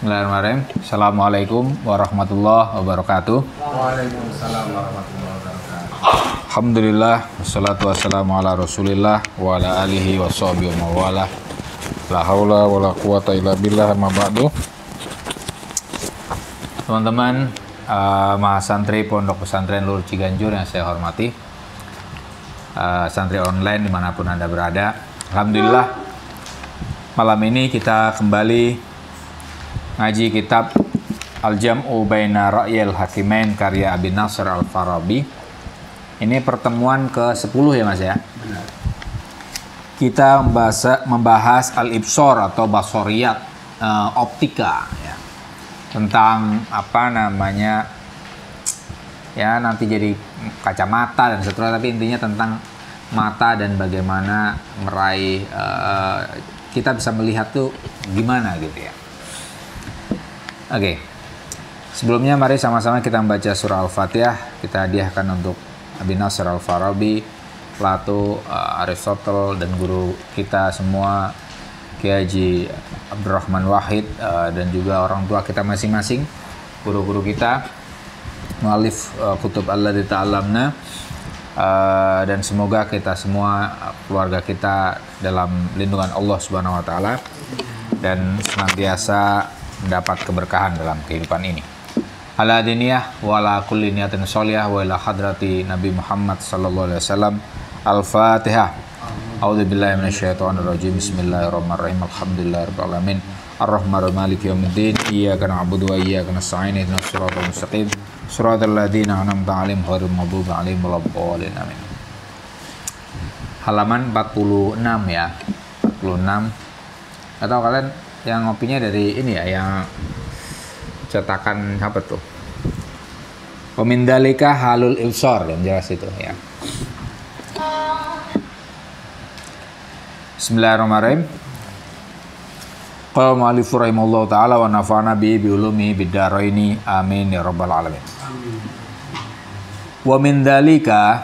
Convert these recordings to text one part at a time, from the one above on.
Bismillahirrahmanirrahim. Assalamualaikum warahmatullahi wabarakatuh. Waalaikumsalam warahmatullahi wabarakatuh. Alhamdulillah, wassalatu wassalamu ala rasulillah wa ala alihi wa sahbihi wa mawala. La haula wa la quwata illa billah, amma ba'du. Teman-teman, mahasantri Pondok Pesantren Lur Ciganjur yang saya hormati, santri online dimanapun Anda berada. Alhamdulillah, malam ini kita kembali ngaji kitab Al-Jam'u Baina Ra'yil Hakimain karya Abi Nasr Al-Farabi. Ini pertemuan ke-10 ya Mas ya. Kita membahas Al-Ibsar atau Basoriyat, optika ya. Tentang apa namanya, ya nanti jadi kacamata dan seterusnya, tapi intinya tentang mata dan bagaimana meraih, kita bisa melihat tuh gimana gitu ya. Oke. Sebelumnya mari sama-sama kita membaca surah Al-Fatihah. Kita hadiahkan untuk Abi Nasr Al-Farabi, Plato, Aristotle, dan guru kita semua Kiai Haji Abdurrahman Wahid, dan juga orang tua kita masing-masing, guru-guru kita, mu'alif kutub Allati Ta'allamna, dan semoga kita semua, keluarga kita dalam lindungan Allah Subhanahu wa taala dan senantiasa mendapat keberkahan dalam kehidupan ini. Ala diniyah wa ala kulli niyatin sholihah wa ila hadrati Nabi Muhammad sallallahu alaihi wasallam. Al-Fatihah. A'udzu billahi minasyaitonir rajim. Bismillahirrahmanirrahim. Alhamdulillahirabbil alamin. Ar-Rahmanir Maliki yaumiddin. Iyyaka na'budu wa iyyaka nasta'in. Ihdinas siratal mustaqim. Shiratal ladzina an'amta 'alaihim ghairil maghdubi 'alaihim waladdallin. Amin. Halaman 46 ya. 46. Atau kalian yang ngopinya dari ini ya, yang cetakan apa tuh? Pemindalika halul ibsar, yang jelas itu ya. Bismillahirrahmanirrahim. Qala mu'allif rahimallahu ta'ala wa nafa'ana bi ulumi bid-daraini amin ya rabbal alamin. Wa min dalika,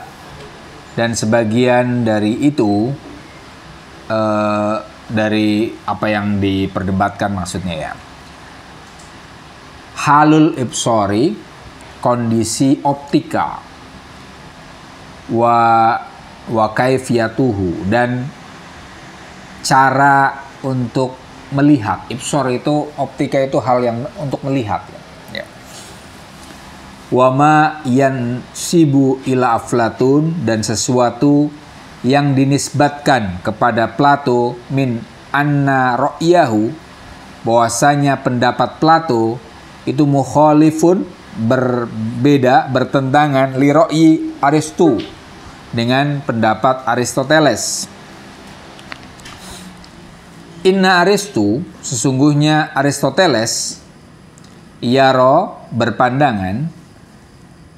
dan sebagian dari itu, dari apa yang diperdebatkan maksudnya ya. Halul ibsari, kondisi optika, wa kaifiyatuhu, dan cara untuk melihat. Ibsar itu, optika itu hal yang untuk melihat ya. Wa ma yansibu ila Aflatun, dan sesuatu yang dinisbatkan kepada Plato min anna ra'yahu, bahwasanya pendapat Plato itu mukhalifun, berbeda, bertentangan, li ra'yi Aristu, dengan pendapat Aristoteles. Inna Aristu, sesungguhnya Aristoteles, yaro, berpandangan,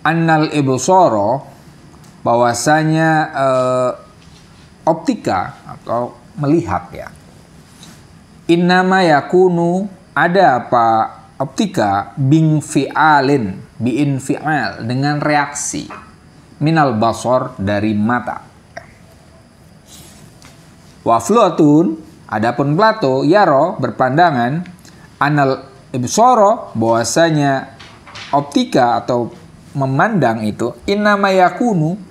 annal ibsara, bahwasanya optika atau melihat ya, innama yakunu, ada apa optika, binfi'alin, biinfi'al, dengan reaksi, minal basor, dari mata. Wa Aflatun, adapun Plato, yaro, berpandangan, anal ibsara, bahwasanya optika atau memandang itu, innama yakunu,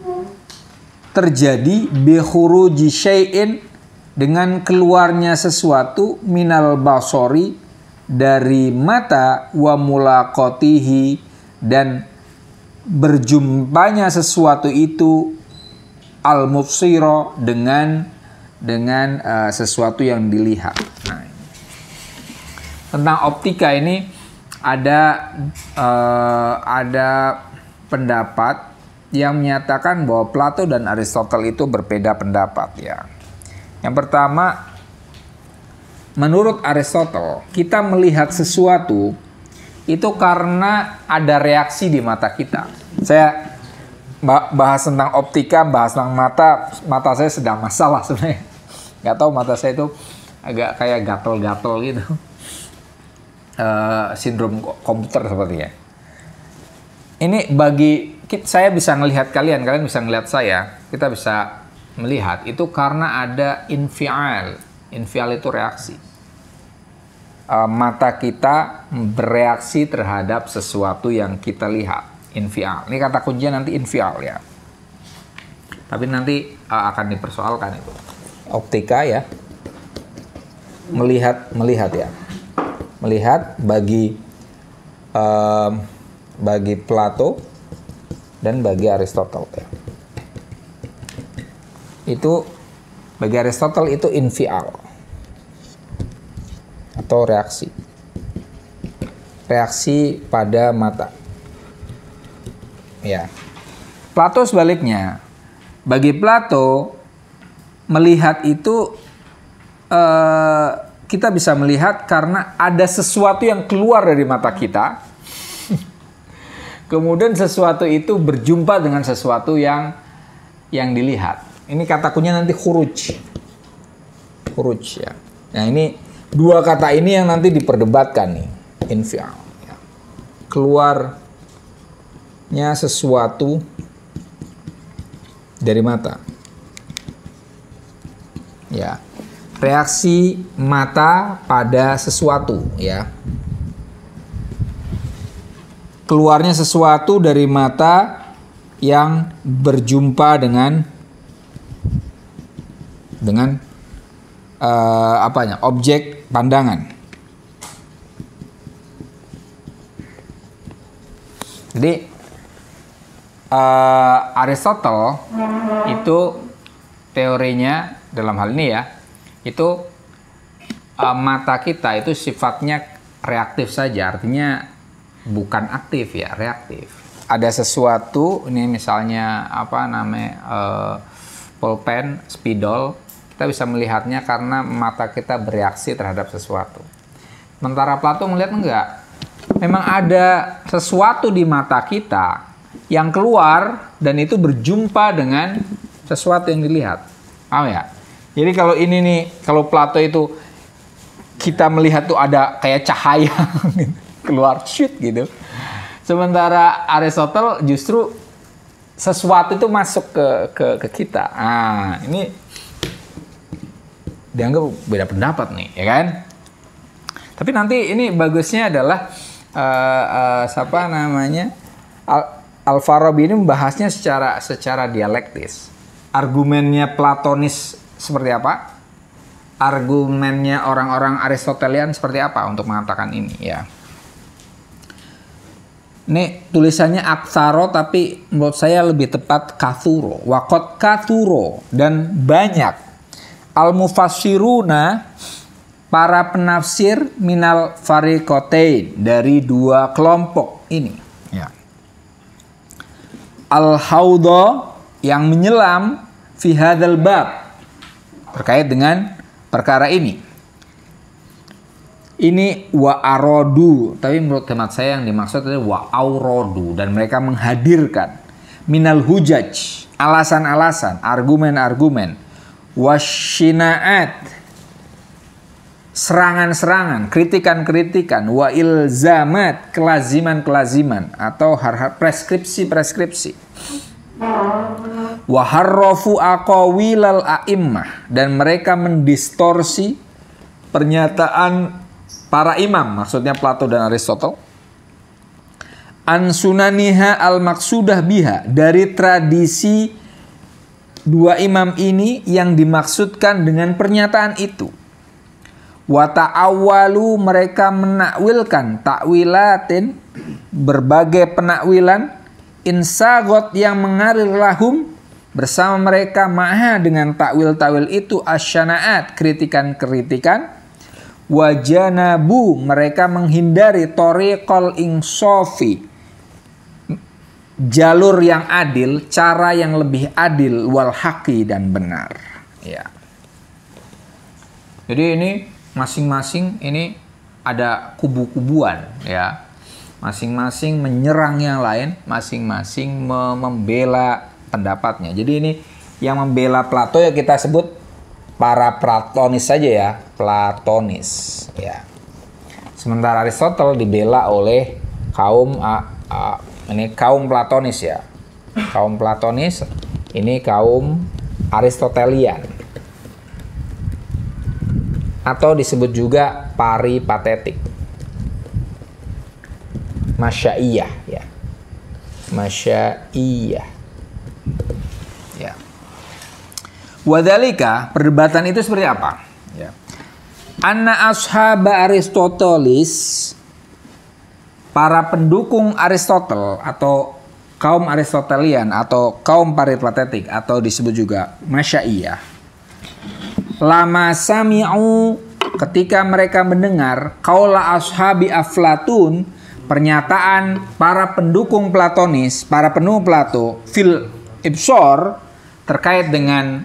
terjadi bihuruji syai'in, dengan keluarnya sesuatu, minal basori, dari mata, wa mulaqatihi, dan berjumpanya sesuatu itu, al mubsira, dengan sesuatu yang dilihat. Nah, tentang optika ini ada pendapat yang menyatakan bahwa Plato dan Aristoteles itu berbeda pendapat ya. Yang pertama, menurut Aristoteles, kita melihat sesuatu itu karena ada reaksi di mata kita. Saya bahas tentang optika, bahas tentang mata saya sedang masalah sebenarnya. Nggak tahu, mata saya itu agak kayak gatel-gatel gitu. Sindrom komputer sepertinya. Ini bagi saya bisa melihat kalian bisa melihat saya, kita bisa melihat itu karena ada infial. Infial itu reaksi. mata kita bereaksi terhadap sesuatu yang kita lihat. Infial. Ini kata kuncinya nanti infial ya. Tapi nanti akan dipersoalkan itu. Optika ya. Melihat ya. Melihat bagi Plato dan bagi Aristotle ya. Itu bagi Aristotle itu infial atau reaksi. Reaksi pada mata. Ya. Plato sebaliknya. Bagi Plato melihat itu kita bisa melihat karena ada sesuatu yang keluar dari mata kita. Kemudian sesuatu itu berjumpa dengan sesuatu yang dilihat. Ini kata kuncinya nanti khuruj. Khuruj ya. Nah ini dua kata ini yang nanti diperdebatkan nih. Infial. Ya. Keluarnya sesuatu dari mata. Ya. Reaksi mata pada sesuatu ya. Keluarnya sesuatu dari mata yang berjumpa dengan objek pandangan. Jadi Aristotle itu teorinya dalam hal ini ya, itu mata kita itu sifatnya reaktif saja, artinya bukan aktif ya, reaktif. Ada sesuatu, ini misalnya pulpen, spidol, kita bisa melihatnya karena mata kita bereaksi terhadap sesuatu. Sementara Plato melihat enggak. Memang ada sesuatu di mata kita yang keluar dan itu berjumpa dengan sesuatu yang dilihat. Paham ya? Jadi kalau ini nih, kalau Plato itu kita melihat tuh ada kayak cahaya keluar shoot gitu. Sementara Aristotle justru sesuatu itu masuk ke kita. Nah, ini dianggap beda pendapat nih, ya kan? Tapi nanti ini bagusnya adalah Al-Farabi ini membahasnya secara dialektis. Argumennya Platonis seperti apa? Argumennya orang-orang Aristotelian seperti apa untuk mengatakan ini ya? Ini tulisannya aktsaro tapi menurut saya lebih tepat kathuro. Wakot kathuro dan banyak. Al-mufassiruna para penafsir minal fariqatain dari dua kelompok ini. Ya. Al-haudha yang menyelam fi hadzal bab terkait dengan perkara ini. Ini wa arodu, tapi menurut hemat saya yang dimaksud adalah wa aurodu, dan mereka menghadirkan minal hujaj, alasan-alasan, argumen-argumen, wasyinaat, serangan-serangan, kritikan-kritikan, wa ilzamat, kelaziman-kelaziman atau hal-hal preskripsi-preskripsi. Wa harrafu aqawilal a'immah, dan mereka mendistorsi pernyataan para imam, maksudnya Plato dan Aristotle. An sunaniha al maksudah biha, dari tradisi dua imam ini yang dimaksudkan dengan pernyataan itu. Wa ta'awwalu, mereka menakwilkan takwilatin, berbagai penakwilan, insagot yang mengalir lahum bersama mereka maha dengan takwil-takwil itu asyanaat, kritikan-kritikan. Wajanabu, mereka menghindari tariqal insofi, jalur yang adil, cara yang lebih adil, wal haqi, dan benar. Ya. Jadi ini masing-masing ini ada kubu-kubuan ya. Masing-masing menyerang yang lain, masing-masing membela pendapatnya. Jadi ini yang membela Plato ya kita sebut para Platonis saja ya, Platonis ya. Sementara Aristotle dibela oleh kaum Platonis ya. Kaum Platonis ini kaum Aristotelian. atau disebut juga peripatetik. Masyaiyah ya. Masyaiyah. Ya. Wadhalika, perdebatan itu seperti apa? Ya. Anna ashaba Aristoteles, para pendukung Aristotle atau kaum Aristotelian atau kaum peripatetik atau disebut juga Masyaiyah, lama sami'u, ketika mereka mendengar qaula ashabi Aflatun, pernyataan para pendukung Platonis, para penuh Plato fil ibsor, terkait dengan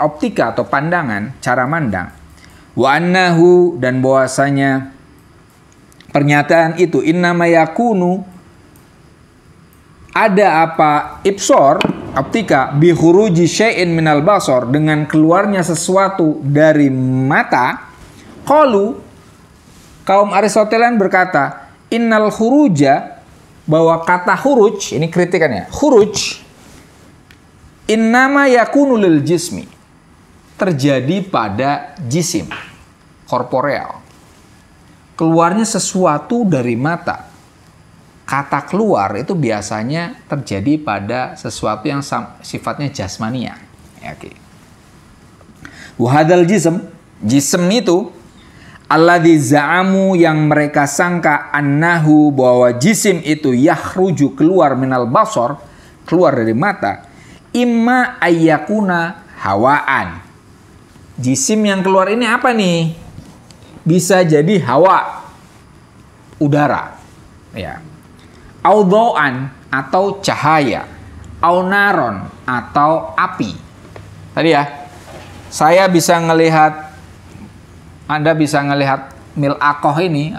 optika atau pandangan, cara mandang. Wa annahu, dan bahwasanya pernyataan itu innama yakunu, ada apa ibsor, optika, bi khuruji syai'in minal basar, dengan keluarnya sesuatu dari mata. Qalu, kaum Aristotelian berkata, innal khuruja, bahwa kata khuruj, ini kritikannya, khuruj innama yakunu lil jismi, terjadi pada jisim, korporeal. Keluarnya sesuatu dari mata. Kata keluar itu biasanya terjadi pada sesuatu yang sifatnya jasmania. Ya, oke. Wahadal jism itu alladzi za'amu, yang mereka sangka, annahu, bahwa jisim itu yakhruju, keluar, minal basar, keluar dari mata, imma ayyakuna hawaan. Jisim yang keluar ini apa nih? Bisa jadi hawa, udara, ya. Audau'an, atau cahaya, aunaron, atau api. Tadi ya, saya bisa ngelihat, Anda bisa ngelihat mil'aqah ini,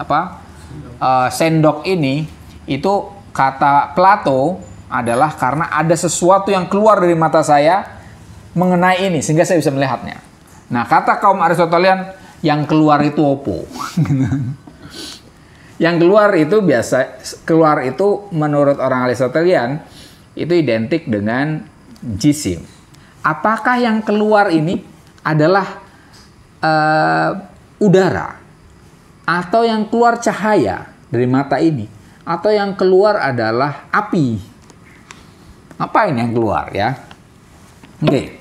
sendok ini, itu kata Plato adalah karena ada sesuatu yang keluar dari mata saya mengenai ini, sehingga saya bisa melihatnya. Nah, kata kaum Aristotelian, yang keluar itu opo. Yang keluar itu menurut orang Aristotelian itu identik dengan jisim. Apakah yang keluar ini adalah udara, atau yang keluar cahaya dari mata ini, atau yang keluar adalah api? Apa ini yang keluar ya? Oke.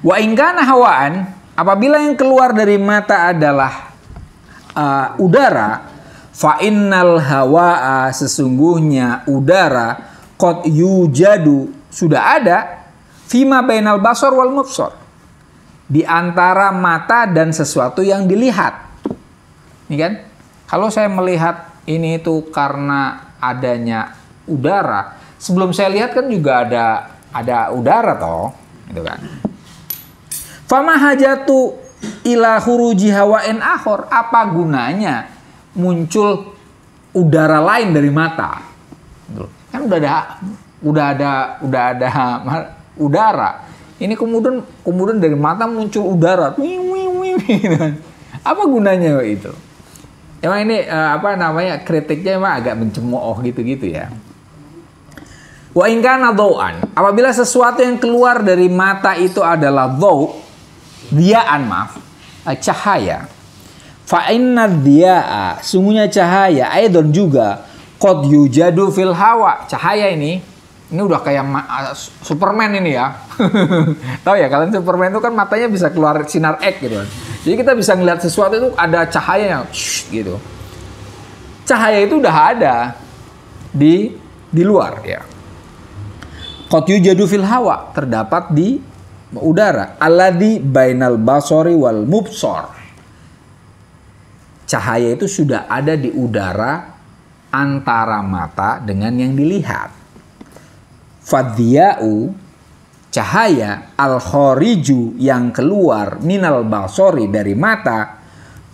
Wa in kana hawaan, apabila yang keluar dari mata adalah udara, fa innal hawaa, sesungguhnya udara, qad yujadu, sudah ada, fima bainal basar wal mubsar, di antara mata dan sesuatu yang dilihat. Ini kan, kalau saya melihat ini itu karena adanya udara, sebelum saya lihat kan juga ada udara toh, gitu kan. Fama hajatu ila khuruji hawain akhor, apa gunanya muncul udara lain dari mata? Kan udah ada udara. Ini kemudian dari mata muncul udara. Apa gunanya itu? Emang ini kritiknya emang agak mencemooh gitu-gitu ya. Wa in kana dhau'an, apabila sesuatu yang keluar dari mata itu adalah cahaya. Fa inna dhiya'a, sungguhnya cahaya, aidon juga, qad yujadu fil hawa. Cahaya ini udah kayak Superman ini ya. Tahu ya, kalian Superman itu kan matanya bisa keluar sinar X gitu kan. Jadi kita bisa ngeliat sesuatu itu ada cahaya yang gitu. Cahaya itu udah ada di luar ya. Qad yujadu fil hawa, terdapat di udara. Alladzi bainal basari wal mubsar, cahaya itu sudah ada di udara antara mata dengan yang dilihat. Fadhiya'u, cahaya, al-khariju, yang keluar, minal basari, dari mata,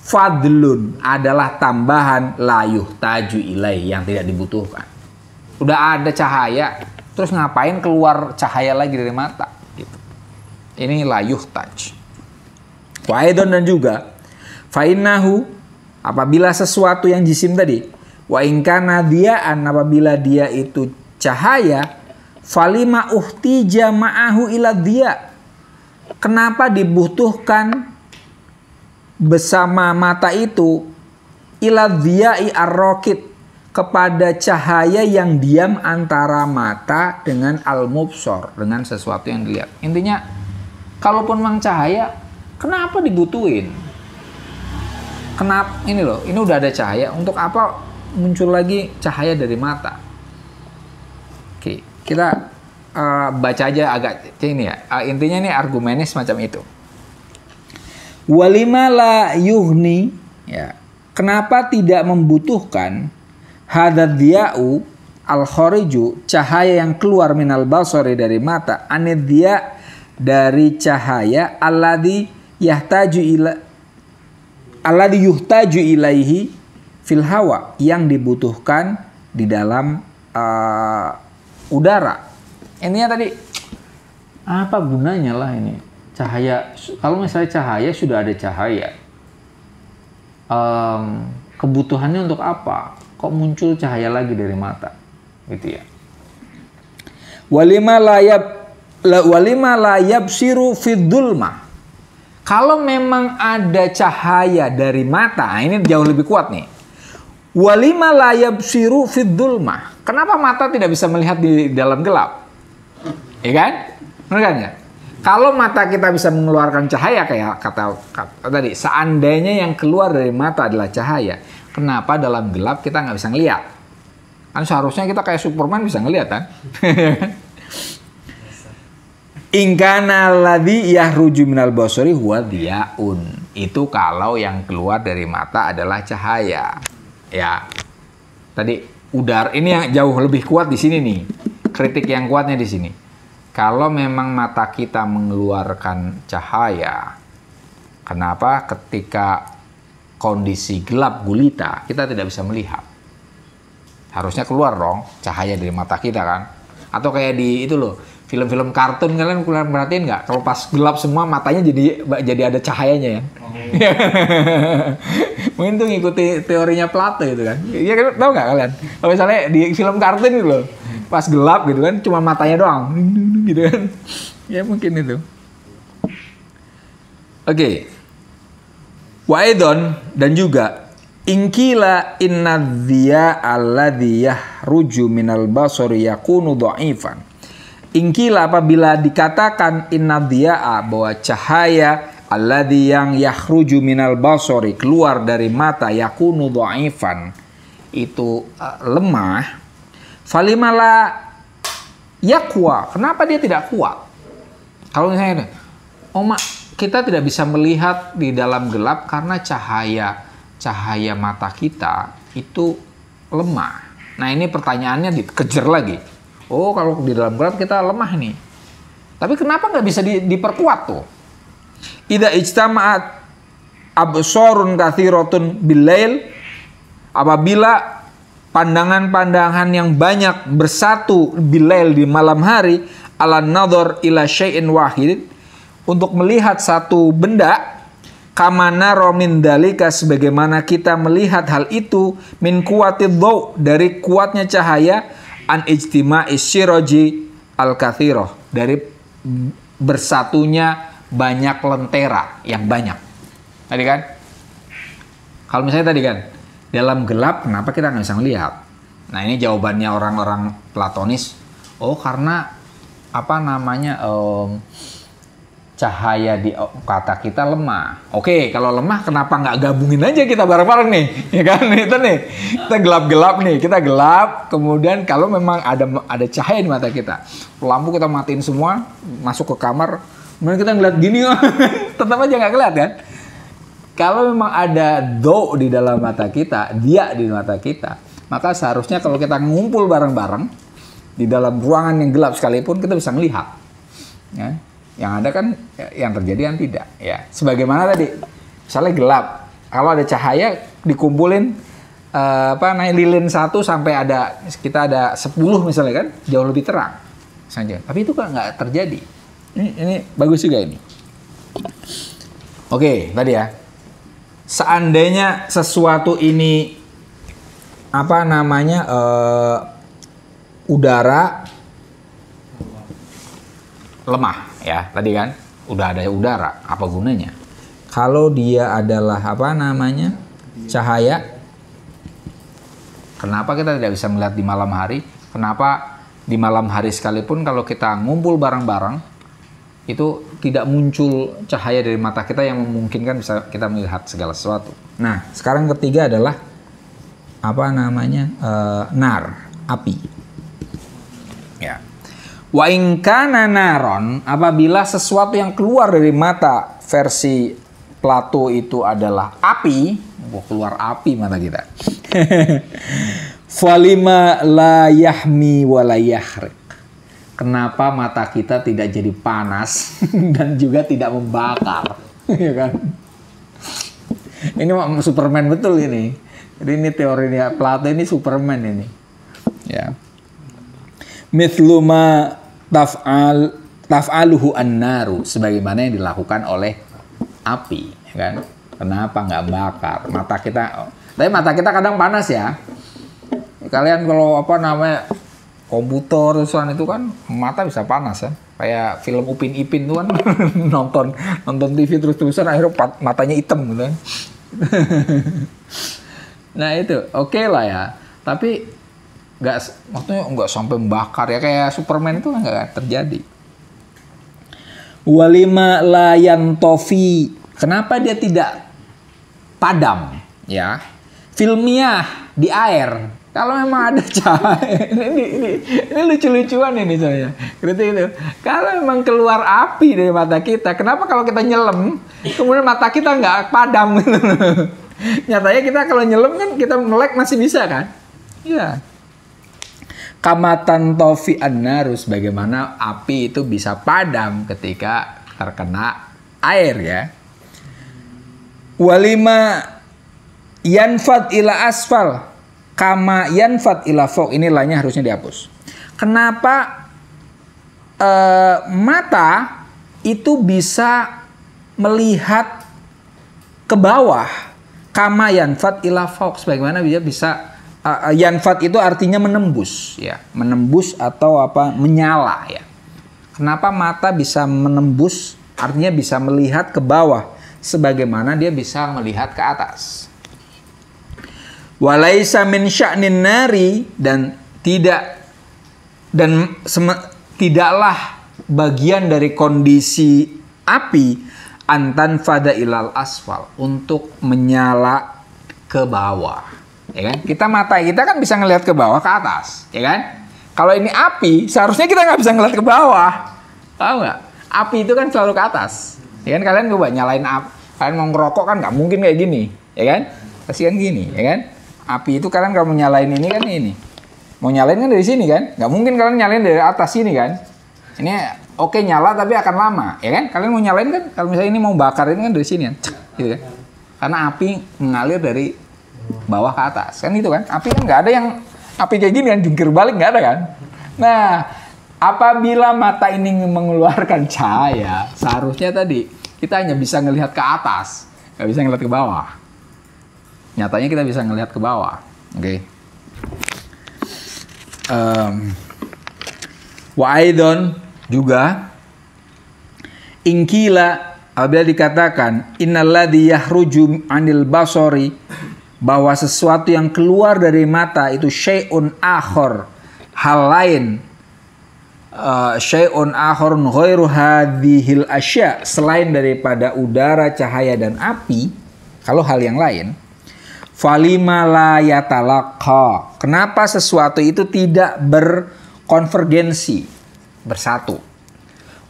fadlun, adalah tambahan, layuh taju ilai, yang tidak dibutuhkan. Udah ada cahaya, terus ngapain keluar cahaya lagi dari mata? Gitu. Ini layuh taj. Wa'idon, dan juga fa'innahu, apabila sesuatu yang jisim tadi, wa ingkana diya'an, apabila dia itu cahaya, falima uhtija ma'ahu ila diya, kenapa dibutuhkan bersama mata itu ila dhiya'i ar-raqid, kepada cahaya yang diam antara mata dengan al-mubsor, dengan sesuatu yang dilihat. Intinya, kalaupun memang cahaya, kenapa dibutuhin? Kenapa ini loh? Ini udah ada cahaya, untuk apa muncul lagi cahaya dari mata? Oke, kita baca aja agak ini ya. Intinya ini argumennya semacam itu. Walima la yuhni, ya. Kenapa tidak membutuhkan hadad diya'u al-khariju, cahaya yang keluar minal basari dari mata, anid diya, dari cahaya alladhi yuhtaju ilaihi fil hawa, yang dibutuhkan di dalam udara. Intinya tadi, apa gunanya lah ini cahaya? Kalau misalnya cahaya, sudah ada cahaya, kebutuhannya untuk apa? Kok muncul cahaya lagi dari mata? Gitu ya. Walima la yabsiru fidzulma. Kalau memang ada cahaya dari mata, ini jauh lebih kuat nih. Walima la yabsiru fidzulma. Kenapa mata tidak bisa melihat di dalam gelap? Ya kan? Benar kan ya? Kalau mata kita bisa mengeluarkan cahaya, kayak kata tadi, seandainya yang keluar dari mata adalah cahaya, kenapa dalam gelap kita nggak bisa ngelihat? Kan seharusnya kita kayak Superman bisa ngelihat kan? Ingkana alladhi yahruju minal basari huwa diyaun. Itu kalau yang keluar dari mata adalah cahaya. Ya. Tadi udara ini yang jauh lebih kuat di sini nih. Kritik yang kuatnya di sini. Kalau memang mata kita mengeluarkan cahaya, kenapa ketika kondisi gelap gulita kita tidak bisa melihat? Harusnya keluar dong cahaya dari mata kita kan? Atau kayak di itu loh, film-film kartun, kalian perhatiin nggak? Kalau pas gelap semua matanya jadi ada cahayanya ya. Mungkin tuh ngikuti teorinya Plato itu kan? Iya kan, tahu nggak kalian? Kalau misalnya di film kartun gitu loh, pas gelap gitu kan, cuma matanya doang, gitu kan? Ya mungkin itu. Oke. Wa'idon, dan juga ingkila inna dhiya alladhi yahruju minal basari yakunu dha'ifan. Ingkila, apabila dikatakan inna dhiya'a, bahwa cahaya alladhi yang yahruju minal basari, keluar dari mata, yakunu dha'ifan, itu lemah. Falimala yakwa, kenapa dia tidak kuat? Kalau misalnya kita tidak bisa melihat di dalam gelap karena cahaya mata kita itu lemah. Nah ini pertanyaannya dikejar lagi. Oh kalau di dalam gelap kita lemah nih. Tapi kenapa nggak bisa diperkuat tuh? Idza ijtama'at absarun katsiratun billail, apabila pandangan-pandangan yang banyak bersatu bilail di malam hari, ala nadhar ila syai'in wahid, untuk melihat satu benda, kamana romin dalika, sebagaimana kita melihat hal itu, min kuwatid dhaw, dari kuatnya cahaya, an ijtima'is syiraji al katsirah, dari bersatunya banyak lentera yang banyak. Tadi kan? Kalau misalnya tadi kan, dalam gelap kenapa kita nggak bisa melihat? Nah ini jawabannya orang-orang Platonis. Oh karena apa namanya, cahaya di kata kita lemah. Oke, kalau lemah kenapa nggak gabungin aja kita bareng-bareng nih, ya kan? Itu nih, kita gelap-gelap nih, kita gelap. Kemudian kalau memang ada cahaya di mata kita, lampu kita matiin semua, masuk ke kamar, kemudian kita ngeliat gini, tetap aja nggak kelihatan kan? Kalau memang ada do di dalam mata kita, dia di mata kita, maka seharusnya kalau kita ngumpul bareng-bareng di dalam ruangan yang gelap sekalipun kita bisa melihat. Ya. Yang ada kan yang terjadi yang tidak. Ya. Sebagaimana tadi, misalnya gelap, kalau ada cahaya dikumpulin lilin 1 sampai kita ada 10 misalnya kan, jauh lebih terang saja. Tapi itu kan nggak terjadi. Ini bagus juga ini. Oke, tadi ya. Seandainya sesuatu ini udara lemah ya tadi kan, udah ada udara, apa gunanya? Kalau dia adalah apa namanya? Cahaya. Kenapa kita tidak bisa melihat di malam hari? Kenapa di malam hari sekalipun kalau kita ngumpul bareng-bareng itu tidak muncul cahaya dari mata kita yang memungkinkan bisa kita melihat segala sesuatu. Nah, sekarang ketiga adalah apa namanya? Nar, api. Ya. Wa in kana naron, apabila sesuatu yang keluar dari mata versi Plato itu adalah api, keluar api mata kita. Falima la yahmi wa la yahriq. Kenapa mata kita tidak jadi panas dan juga tidak membakar, ya kan? Ini Superman betul ini. Jadi ini teorinya Plato ini Superman ini. Ya. Mithlu ma taf'aluhu an-naru, sebagaimana yang dilakukan oleh api, ya kan? Kenapa nggak bakar? Mata kita, tapi mata kita kadang panas ya. Kalian kalau apa namanya komputer terusan itu kan mata bisa panas ya. Kayak film Upin Ipin tuh kan nonton TV terus-terusan akhirnya matanya hitam gitu kan. Nah itu oke lah ya. Tapi maksudnya nggak sampai membakar ya, kayak Superman itu nggak terjadi. Walima la yantofi. Kenapa dia tidak padam ya? Filmiah di air. Kalau memang ada cahaya, ini lucu-lucuan ini soalnya. Gitu. Kalau memang keluar api dari mata kita, kenapa kalau kita nyelam, kemudian mata kita nggak padam gitu? Nyatanya kita kalau nyelam kan kita melek masih bisa kan? Iya. Kamatan tofi an-narus, bagaimana api itu bisa padam ketika terkena air ya. Walima yanfad ila asfal. Kama yanfat ila fok, ini lainnya harusnya dihapus. Kenapa mata itu bisa melihat ke bawah? Kama yanfat ila fok, sebagaimana dia bisa yanfat itu artinya menembus, ya, menembus atau apa? Menyala, ya. Kenapa mata bisa menembus? Artinya bisa melihat ke bawah, sebagaimana dia bisa melihat ke atas. Walaisa min sya'nin nari, dan tidaklah bagian dari kondisi api antan fada ilal asfal, untuk menyala ke bawah, ya kan? Mata kita kan bisa ngelihat ke bawah ke atas, ya kan? Kalau ini api seharusnya kita nggak bisa ngelihat ke bawah, tahu nggak? Api itu kan selalu ke atas, ya kan? Kalian coba nyalain api, kalian mau ngerokok kan nggak mungkin kayak gini, ya kan? Pasti kan gini, ya kan? Api itu kalian kalau mau nyalain ini kan ini. Mau nyalain kan dari sini kan? Nggak mungkin kalian nyalain dari atas sini kan? Ini oke nyala tapi akan lama, ya kan? Kalian mau nyalain kan? Kalau misalnya ini mau bakar ini kan dari sini kan? Gitu kan? Karena api mengalir dari bawah ke atas. Kan itu kan? Api kan nggak ada yang api kayak gini kan? Jungkir balik nggak ada kan? Nah, apabila mata ini mengeluarkan cahaya, seharusnya tadi kita hanya bisa ngelihat ke atas, nggak bisa ngelihat ke bawah. Nyatanya kita bisa ngelihat ke bawah, oke? Wa aidon juga ingkila, apabila dikatakan innalladzi yahruju anil basori, bahwa sesuatu yang keluar dari mata itu syai'un akhor, hal lain, syai'un akhorun ghairu hadhil asya, selain daripada udara, cahaya dan api. Kalau hal yang lain, falima la yatalaqa, kenapa sesuatu itu tidak berkonvergensi, bersatu?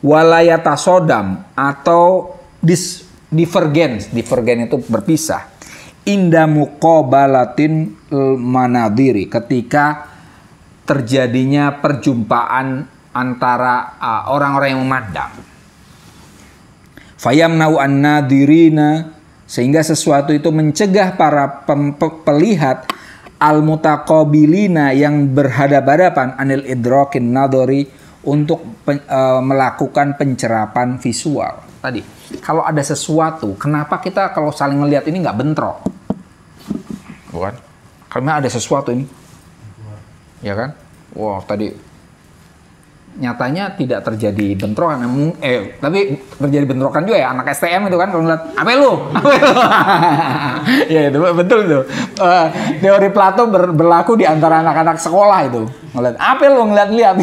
Wala yatasodam, atau divergen itu berpisah. Inda muqabalatin manadiri, ketika terjadinya perjumpaan antara orang-orang yang memandang. Fayamnau an-nadirina, sehingga sesuatu itu mencegah para pelihat al-mutaqabilina, yang berhadapan-hadapan, anil idrokin nadori, untuk melakukan pencerapan visual. Tadi, kalau ada sesuatu, kenapa kita kalau saling melihat ini nggak bentrok? Bukan? Karena ada sesuatu ini, ya kan? Wah, tadi nyatanya tidak terjadi bentrokan. Tapi terjadi bentrokan juga ya, anak STM itu kan kalau ngeliat, apa lu? Ya itu betul itu. Teori Plato berlaku di antara anak-anak sekolah itu. Ngeliat, apa lu ngeliat-liat?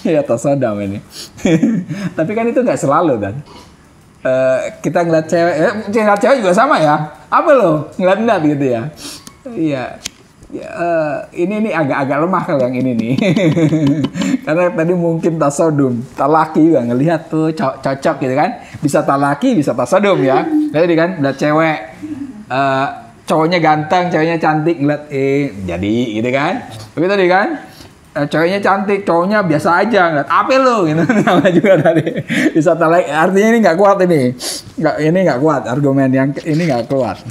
Ya tasodam ini. Tapi kan itu nggak selalu kan. Kita ngeliat cewek juga sama ya. Apa lo ngeliat-ngeliat gitu ya? Iya. Ini agak-agak lemah kalau yang ini nih. Karena tadi mungkin tasodum, talaki juga ngelihat tuh cocok gitu kan. Bisa talaki, bisa tasodum ya. Tadi kan udah cewek, cowoknya ganteng, ceweknya cantik, ngeliat jadi gitu kan. Tapi tadi kan ceweknya cantik, cowoknya biasa aja, ngeliat apa lo gitu. Nama juga tadi bisa talaki. Artinya ini nggak kuat ini. Nggak kuat argumen yang ini nggak kuat.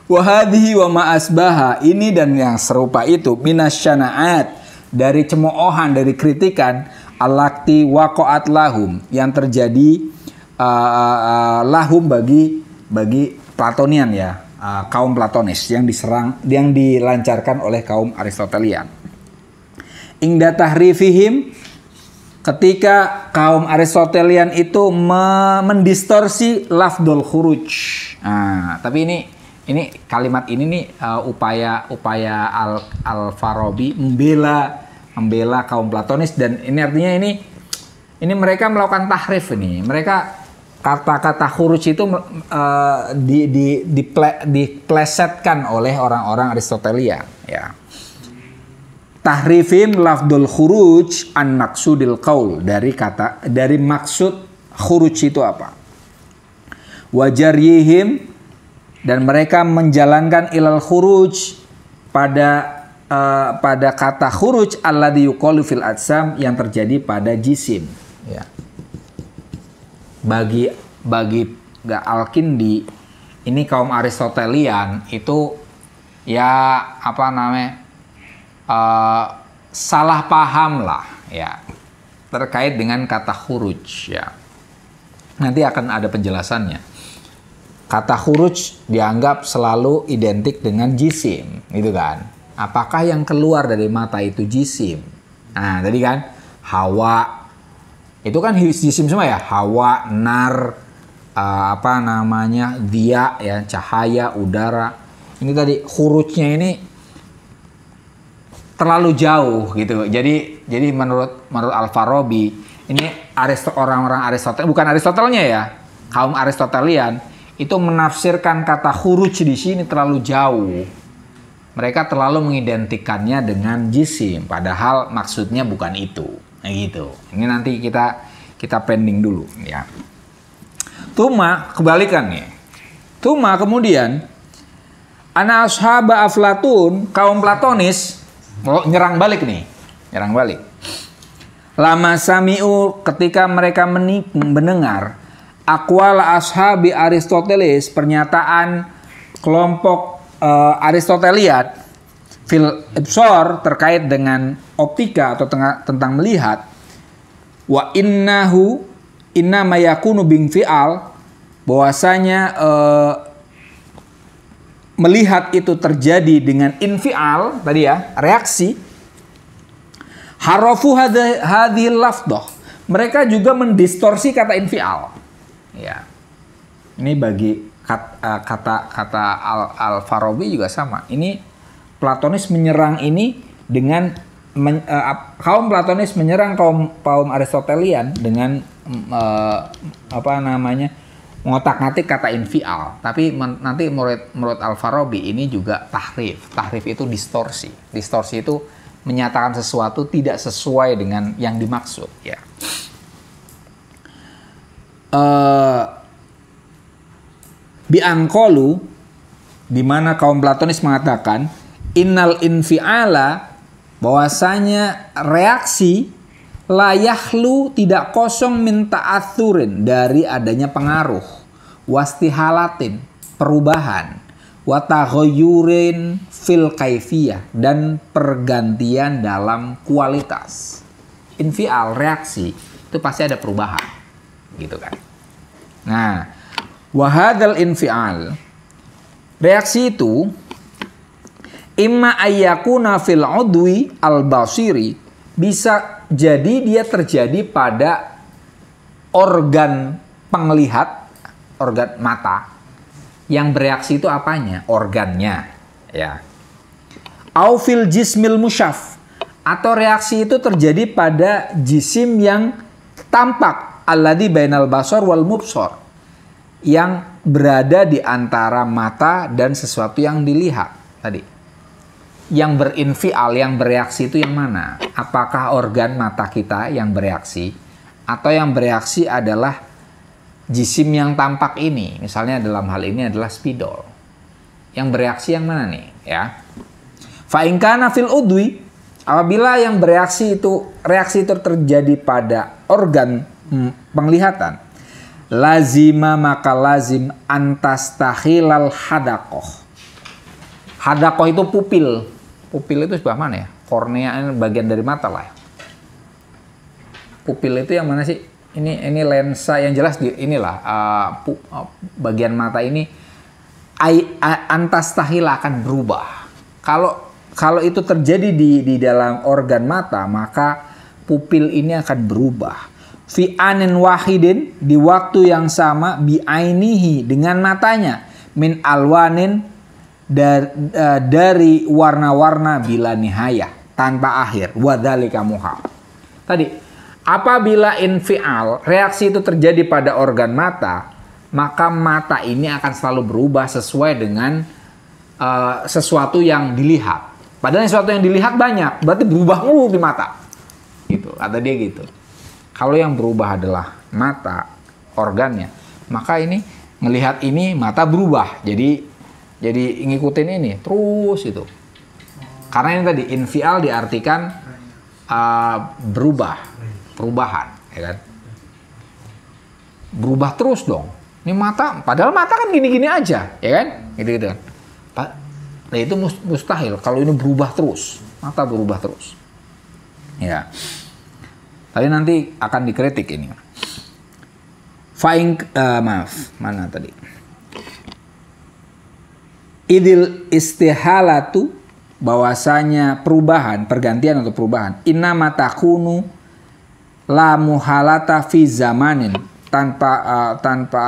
Wahadihi wa ma'asbaha, ini dan yang serupa itu minasyana'at, dari cemoohan, dari kritikan, alakti waqa'at lahum, yang terjadi lahum bagi Platonian ya, kaum Platonis yang dilancarkan oleh kaum Aristotelian. Ingda tahrifihim, ketika kaum Aristotelian itu mendistorsi lafdul khuruj. Nah, tapi ini kalimat ini nih upaya Al-Farabi membela kaum Platonis, dan ini artinya ini mereka melakukan tahrif ini. Mereka kata-kata khuruj itu diplesetkan oleh orang-orang Aristotelian ya. Tahrifim lafdul khuruj an maksudil qaul, dari maksud khuruj itu apa? Wajaryihim, dan mereka menjalankan ilal khuruj pada kata khuruj alladzi yuqalu fil ajsam, yang terjadi pada jisim ya. Bagi Al-Kindi ini kaum Aristotelian itu ya apa namanya salah paham lah ya terkait dengan kata khuruj ya. Nanti akan ada penjelasannya. Kata khuruj dianggap selalu identik dengan jisim, gitu kan? Apakah yang keluar dari mata itu jisim? Nah, tadi kan hawa, itu kan jisim semua ya. Hawa, nar, dia ya, cahaya, udara. Ini tadi khurujnya ini terlalu jauh gitu. Jadi menurut Al-Farabi ini orang-orang Aristoteles, bukan Aristotelnya ya, kaum Aristotelian itu menafsirkan kata khuruj di sini terlalu jauh. Mereka terlalu mengidentikannya dengan jisim, padahal maksudnya bukan itu. Nah gitu. Ini nanti kita pending dulu ya. Tuma kebalikannya. Tuma kemudian ana ashaba Aflatun, kaum Platonis nyerang balik nih. Nyerang balik. Lama sami'u, ketika mereka mendengar aqwala ashabi Aristoteles, pernyataan kelompok Aristotelian fil ibsor, terkait dengan optika atau tentang melihat, wa inna mayakunu bing fi'al, bahwasanya melihat itu terjadi dengan infial tadi ya, reaksi. Harafu hadhil lafdhah, mereka juga mendistorsi kata infial. Ya, ini bagi kata Al-Farabi juga sama. Ini Platonis menyerang ini dengan kaum Platonis menyerang kaum Aristotelian dengan mengotak-ngatik kata infial. Tapi nanti menurut Al-Farabi ini juga tahrif. Tahrif itu distorsi. Distorsi itu menyatakan sesuatu tidak sesuai dengan yang dimaksud. Ya. Biangkolu, di mana kaum Platonis mengatakan innal infiala, bahwasanya reaksi layahlu, tidak kosong min ta'atsurin, dari adanya pengaruh, wastihalatin, perubahan, wataghayyurin fil kaifiyah, dan pergantian dalam kualitas. Infial, reaksi, itu pasti ada perubahan, gitu kan. Nah, wahadal infial, reaksi itu imma ayyakuna fil udwi al basiri, bisa jadi dia terjadi pada organ penglihat, organ mata. Yang bereaksi itu apanya? Organnya, ya. Au fil jismil musyaf, atau reaksi itu terjadi pada jisim yang tampak, alladzi bainal basar wal mubsar, yang berada di antara mata dan sesuatu yang dilihat tadi. Yang berinfial, yang bereaksi itu yang mana? Apakah organ mata kita yang bereaksi, atau yang bereaksi adalah jisim yang tampak ini? Misalnya dalam hal ini adalah spidol. Yang bereaksi yang mana nih? Ya. Fa in kana fil udwi, apabila yang bereaksi itu, reaksi itu terjadi pada organ penglihatan, lazima maka lazim antastahilal hadakoh. Hadakoh itu pupil. Pupil itu sebelah mana ya? Kornea ini bagian dari mata lah. Pupil itu yang mana sih? Ini lensa yang jelas di inilah bagian mata ini antastahil akan berubah. Kalau itu terjadi di dalam organ mata, maka pupil ini akan berubah. Fi anin wahidin, di waktu yang sama, bi ainihi, dengan matanya, min alwanin, dari warna-warna bila nihayah, tanpa akhir, wadzalika muhal. Tadi, apabila infial, reaksi itu terjadi pada organ mata, maka mata ini akan selalu berubah sesuai dengan sesuatu yang dilihat. Padahal sesuatu yang dilihat banyak, berarti berubah mulu di mata. Gitu, kata dia gitu. Kalau yang berubah adalah mata, organnya, maka ini ngelihat ini mata berubah. Jadi ngikutin ini terus itu. Karena ini tadi infial diartikan berubah, perubahan, ya kan? Berubah terus dong. Ini mata, padahal mata kan gini-gini aja, ya kan? Gitu-gitu kan. Nah itu mustahil kalau ini berubah terus, mata berubah terus. Ya. Tapi nanti akan dikritik ini. Mana tadi? Idil istihalatu, bahwasanya perubahan, pergantian atau perubahan, inna matakunu la muhalata fi zamanin, tanpa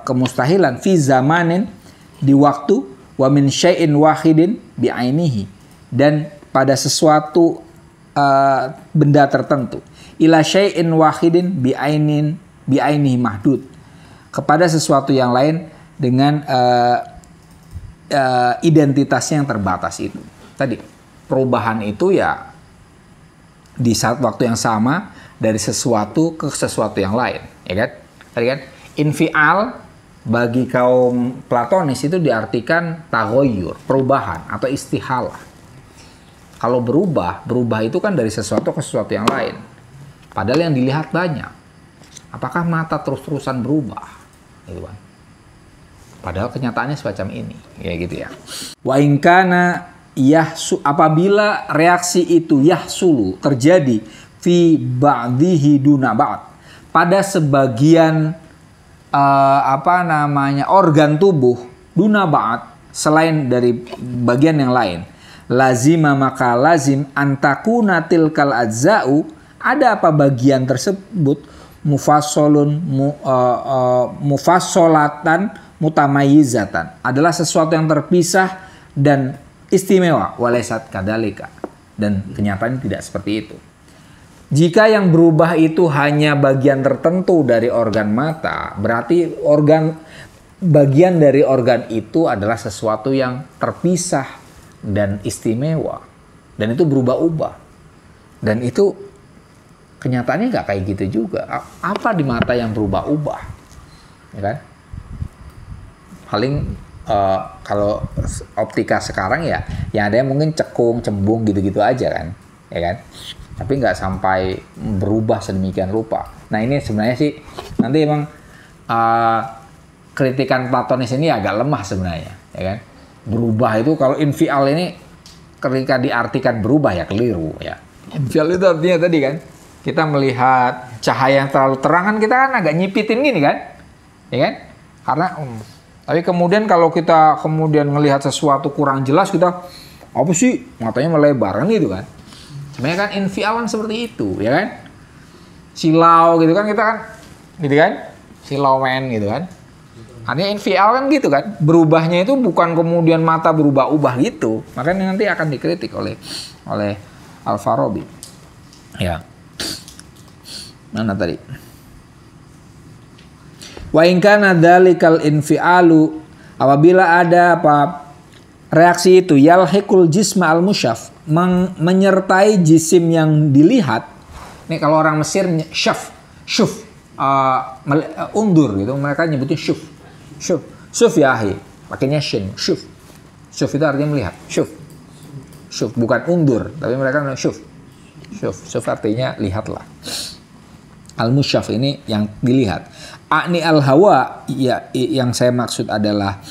kemustahilan, fi zamanin, di waktu, wa min syai'in wahidin bi ainihi, dan pada sesuatu benda tertentu, ila syai'in wahidin bi ainihi mahdud, kepada sesuatu yang lain dengan identitasnya yang terbatas itu. Tadi perubahan itu ya di saat waktu yang sama dari sesuatu ke sesuatu yang lain, ya kan? Tadi kan infial bagi kaum Platonis itu diartikan taghayyur, perubahan atau istihalah. Kalau berubah itu kan dari sesuatu ke sesuatu yang lain. Padahal yang dilihat banyak. Apakah mata terus-terusan berubah? Gitu kan. Padahal kenyataannya semacam ini, kayak gitu ya. Wa in kana apabila reaksi itu yahsulu, terjadi fi ba'dihi duna ba'd, pada sebagian organ tubuh, duna ba'd, selain dari bagian yang lain, lazima maka lazim antakuna tilkal ajza'u, ada apa bagian tersebut, mufassolatan mutamayizatan, adalah sesuatu yang terpisah dan istimewa, walaysat kadalika, dan kenyataannya tidak seperti itu. Jika yang berubah itu hanya bagian tertentu dari organ mata, berarti bagian dari organ itu adalah sesuatu yang terpisah dan istimewa, dan itu berubah-ubah, dan itu kenyataannya nggak kayak gitu juga. Apa di mata yang berubah-ubah, ya kan? Paling kalau optika sekarang ya ada yang mungkin cekung, cembung gitu-gitu aja kan, ya kan? Tapi nggak sampai berubah sedemikian rupa. Nah ini sebenarnya sih nanti emang kritikan Platonis ini agak lemah sebenarnya, ya kan? Berubah itu kalau infial ini ketika diartikan berubah ya keliru ya. Infial itu artinya tadi kan kita melihat cahaya yang terlalu terang kan kita kan agak nyipitin gini kan, ya kan? Karena tapi kemudian kalau kita kemudian melihat sesuatu kurang jelas kita apa sih matanya melebar kan gitu kan. Sebenarnya kan infial kan seperti itu, ya kan? Silau gitu kan, kita kan gitu kan? Silaumen gitu kan? Artinya infial kan gitu kan? Berubahnya itu bukan kemudian mata berubah-ubah gitu. Makanya nanti akan dikritik oleh Al-Farabi. Ya. Mana tadi? Wa in kana dzalikal infialu, apabila ada reaksi itu yalhiqul jisma al-musyaf, menyertai jisim yang dilihat. Nih kalau orang Mesir syuf, undur gitu, mereka nyebutnya syuf ya ahi, pakainya shin, syuf itu artinya melihat, syuf bukan undur, tapi mereka bilang syuf artinya lihatlah. Al-musyaf ini yang dilihat. A'ni al-hawa, ya, yang saya maksud adalah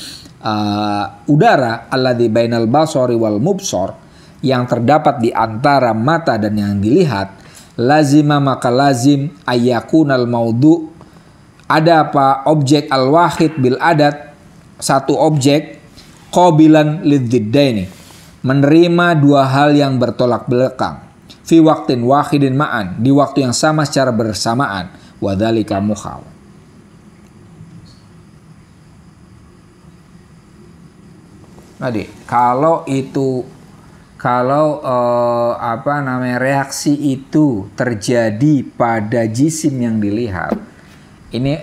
udara alladzi bainal basari wal mubsar, yang terdapat di antara mata dan yang dilihat. Lazima, maka lazim ayyakunal maudu, ada apa objek al-wahid bil adat, satu objek qabilan lidziddaini, menerima dua hal yang bertolak belakang, fi waqtin wahidin ma'an, di waktu yang sama secara bersamaan, wa dzalika mukhal. Tadi kalau reaksi itu terjadi pada jisim yang dilihat, ini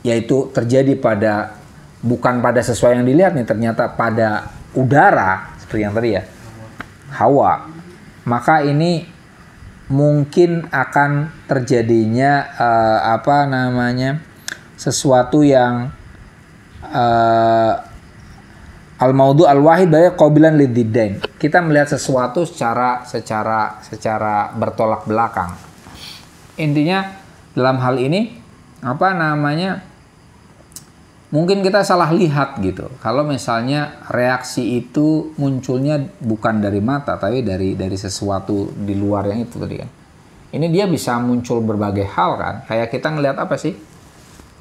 yaitu terjadi pada, bukan pada sesuai yang dilihat nih, ternyata pada udara seperti yang tadi ya, hawa, maka ini mungkin akan terjadinya sesuatu yang al-maudu al-wahid dari qabilan lididdain. Kita melihat sesuatu secara bertolak belakang. Intinya dalam hal ini mungkin kita salah lihat gitu. Kalau misalnya reaksi itu munculnya bukan dari mata tapi dari sesuatu di luar yang itu tadi kan. Ini dia bisa muncul berbagai hal kan. Kayak kita ngelihat apa sih?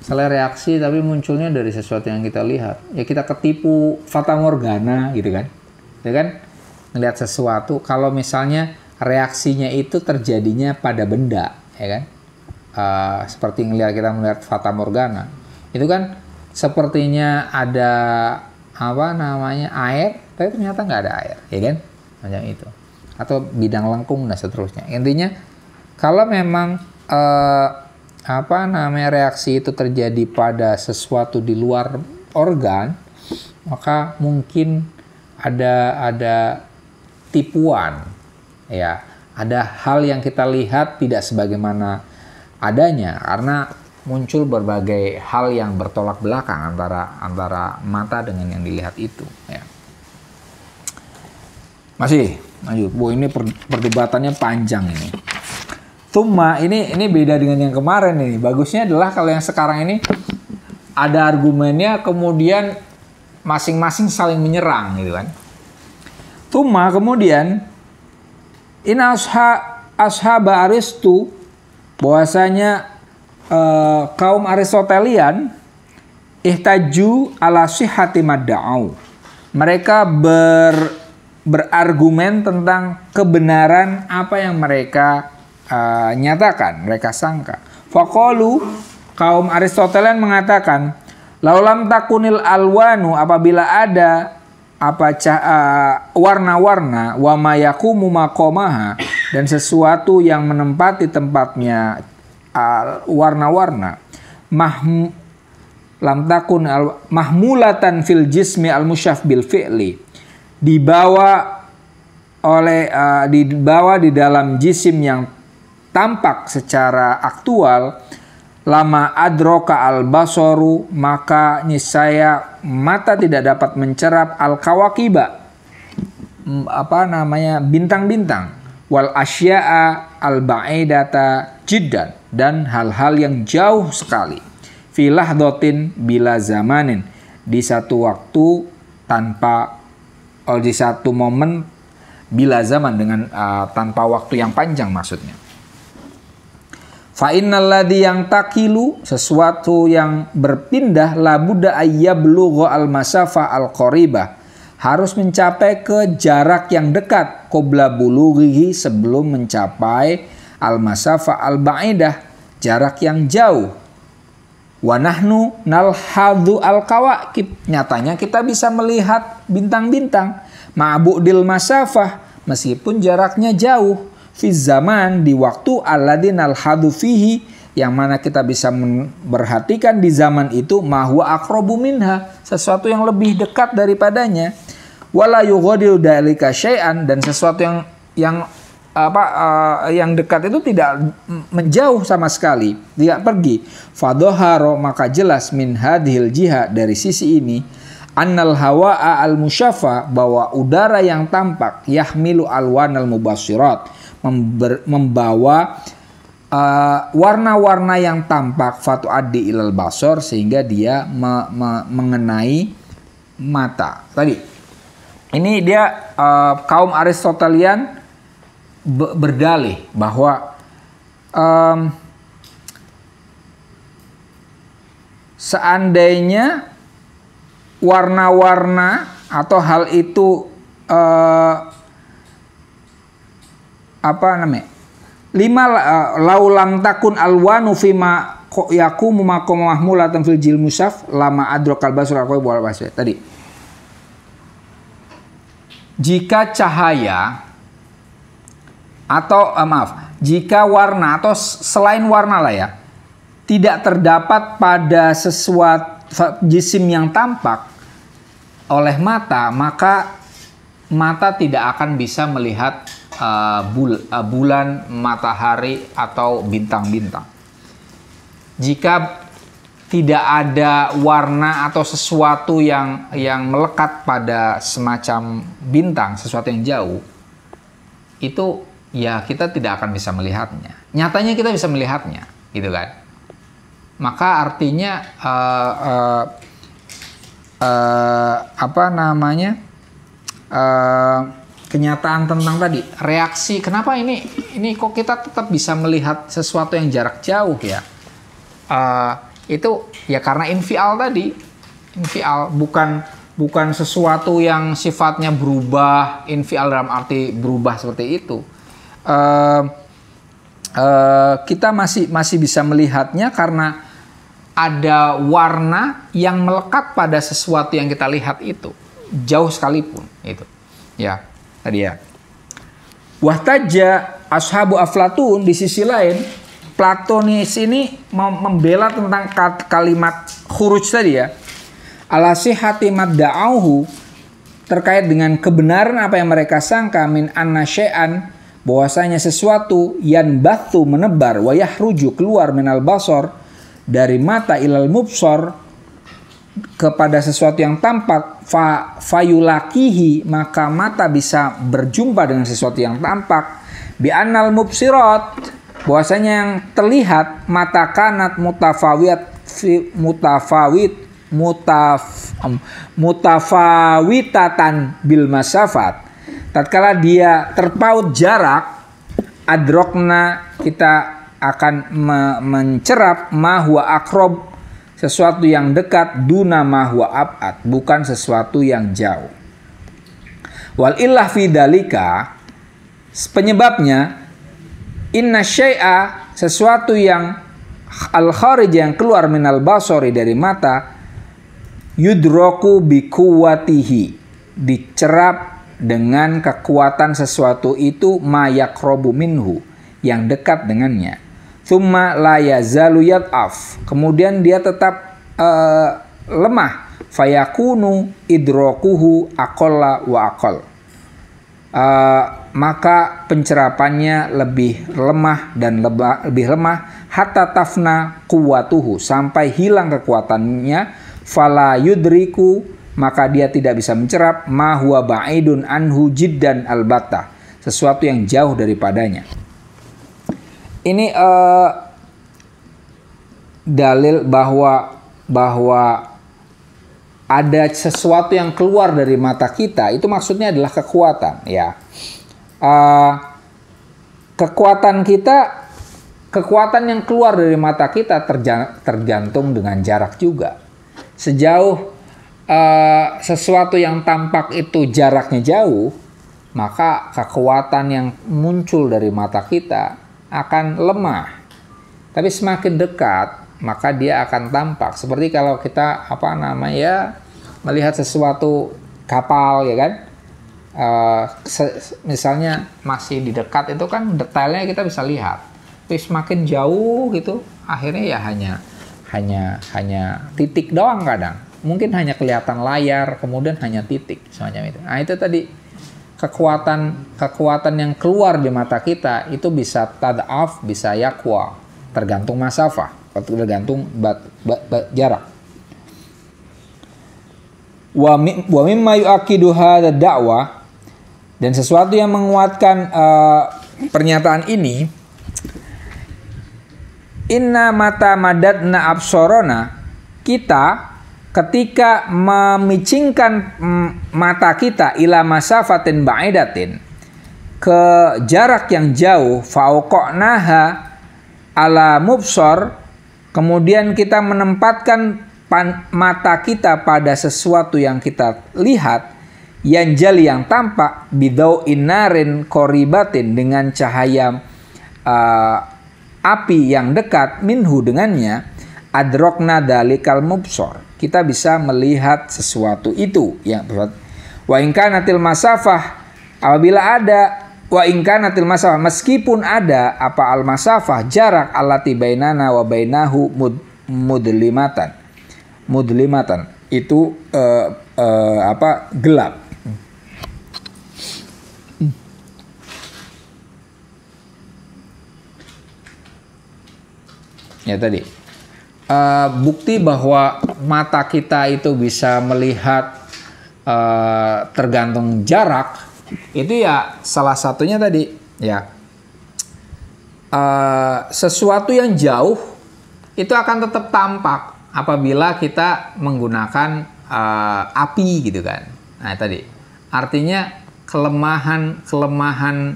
Salah reaksi tapi munculnya dari sesuatu yang kita lihat. Ya kita ketipu fata morgana gitu kan. Ya kan? Ngelihat sesuatu, kalau misalnya reaksinya itu terjadinya pada benda, ya kan? Seperti kita melihat fata morgana. Itu kan sepertinya ada air, tapi ternyata nggak ada air, ya kan? Macam itu. Atau bidang lengkung dan seterusnya. Intinya kalau memang reaksi itu terjadi pada sesuatu di luar organ, maka mungkin ada tipuan, ya, ada hal yang kita lihat tidak sebagaimana adanya karena muncul berbagai hal yang bertolak belakang antara mata dengan yang dilihat itu, ya. Masih lanjut, ini perdebatannya panjang ini. Thumma ini beda dengan yang kemarin ini. Bagusnya adalah kalau yang sekarang ini ada argumennya, kemudian masing-masing saling menyerang gitu kan. Thumma kemudian ashaba Aristu, bahwasanya kaum Aristotelian ihtaju ala sihhati madda'au. Mereka berargumen tentang kebenaran apa yang mereka nyatakan, mereka sangka. Faqalu, kaum Aristotelian mengatakan, laulam takunil alwanu, apabila ada warna-warna, wa ma yaqumu maqamaha, dan sesuatu yang menempati tempatnya warna-warna, lam takun mahmulatan fil jismi al musyaf bil fi'li, dibawa di dalam jisim yang tampak secara aktual, lama adroka al basoru, maka niscaya mata tidak dapat mencerap al kawakiba, bintang-bintang, wal asya'a al ba'idata jiddan, dan hal-hal yang jauh sekali, fi lahdotin bila zamanin, di satu waktu di satu momen, bila zaman dengan tanpa waktu yang panjang maksudnya. Fa innal ladzi yang takilu, sesuatu yang berpindah, la budda ayyablugha al masafah al qaribah, harus mencapai ke jarak yang dekat qabla bulughihi, sebelum mencapai al-masafa al-ba'idah, jarak yang jauh. Wa nahnu nalhadhu al-kawakib, nyatanya kita bisa melihat bintang-bintang ma'budil masafah, meskipun jaraknya jauh, fi zaman, di waktu alladzi nalhadhu fihi, yang mana kita bisa memperhatikan di zaman itu mahwa aqrabu minha, sesuatu yang lebih dekat daripadanya, wala yughadiru dalika syai'an, dan sesuatu yang dekat itu tidak menjauh sama sekali, tidak pergi. Fadhahara, maka jelas min hadhil jihad, dari sisi ini, annal hawa'a al musyaffa, bahwa udara yang tampak, yahmilu alwanal mubasyirat, membawa warna-warna yang tampak, fatu addi ilal basor, sehingga dia mengenai mata. Tadi ini dia kaum Aristotelian berdalih bahwa seandainya warna-warna atau hal itu laulam takun alwanu fima yakumu maqam mahmulatan fil jil musaf lama adrokal basur wal basir. Tadi jika cahaya atau jika warna atau selain warna lah ya, tidak terdapat pada sesuatu jisim yang tampak oleh mata, maka mata tidak akan bisa melihat bulan, matahari, atau bintang-bintang. Jika tidak ada warna atau sesuatu yang melekat pada semacam bintang, sesuatu yang jauh, itu ya kita tidak akan bisa melihatnya. Nyatanya kita bisa melihatnya, gitu kan? Maka artinya kenyataan tentang tadi reaksi, kenapa ini kok kita tetap bisa melihat sesuatu yang jarak jauh ya, itu ya karena infial tadi. Infial bukan sesuatu yang sifatnya berubah, infial dalam arti berubah seperti itu. Kita masih bisa melihatnya karena ada warna yang melekat pada sesuatu yang kita lihat itu, jauh sekalipun itu ya. Tadi ya. Wahtaja ashabu Aflatun, di sisi lain Platonis ini membela tentang kalimat khuruj tadi ya. Ala sihhati madda'auhu, terkait dengan kebenaran apa yang mereka sangka, min anna syai'an, bahwasanya sesuatu yan bathu, menebar, wa yahruju, keluar, minal basor, dari mata, ilal mubsor, kepada sesuatu yang tampak, fayulakihi, maka mata bisa berjumpa dengan sesuatu yang tampak, bi annal mubsirat, bahwasanya yang terlihat, mata kanat mutafawitatan bil masafat, tatkala dia terpaut jarak, adrokna, kita akan mencerap, ma huwa aqrab, sesuatu yang dekat, duna ma huwa ab'ad, bukan sesuatu yang jauh. Wal illah fi dalika, penyebabnya, inna syai'a, sesuatu yang al kharij, yang keluar minal basori, dari mata, yudroku bi quwwatihi, dicerap dengan kekuatan sesuatu itu, ma yaqrabu minhu, yang dekat dengannya. Tsumma la yazalu yad'af, kemudian dia tetap lemah, fayakunu idrokuhu aqalla wa aqall, maka pencerapannya lebih lemah dan lebih lemah, hatta tafna quwwatuhu, sampai hilang kekuatannya, fala yudriku, maka dia tidak bisa mencerap, ma huwa ba'idun anhu jiddan albatta, sesuatu yang jauh daripadanya. Ini dalil bahwa ada sesuatu yang keluar dari mata kita, itu maksudnya adalah kekuatan ya. Kekuatan kita, kekuatan yang keluar dari mata kita tergantung dengan jarak juga. Sejauh sesuatu yang tampak itu jaraknya jauh, maka kekuatan yang muncul dari mata kita akan lemah. Tapi semakin dekat, maka dia akan tampak. Seperti kalau kita melihat sesuatu kapal, ya kan? Misalnya masih di dekat itu kan detailnya kita bisa lihat. Tapi semakin jauh gitu, akhirnya ya hanya titik doang kadang. Mungkin hanya kelihatan layar, kemudian hanya titik semacam itu. Nah, itu tadi kekuatan yang keluar di mata kita itu bisa tad'af, bisa yakwa, tergantung masafah, tergantung jarak. Wa mimma yu'akidu hadha da'wah, dan sesuatu yang menguatkan pernyataan ini, inna mata madadna absorona, kita ketika memicingkan mata kita ila masafatin ba'idatin, ke jarak yang jauh, fauqnaha ala mubsor, kemudian kita menempatkan mata kita pada sesuatu yang kita lihat, yang jali, yang tampak, bidau inarin koribatin, dengan cahaya api yang dekat, minhu, dengannya, adrokna dalikal mubsor, kita bisa melihat sesuatu itu yang wa ingkanatil masafah, apabila ada wa ingkanatil masafah, meskipun ada apa al masafah, jarak, allati bainana wa bainahu mudlimatan itu gelap. Ya tadi bukti bahwa mata kita itu bisa melihat tergantung jarak, itu ya salah satunya tadi ya, sesuatu yang jauh itu akan tetap tampak apabila kita menggunakan api gitu kan. Nah tadi artinya kelemahan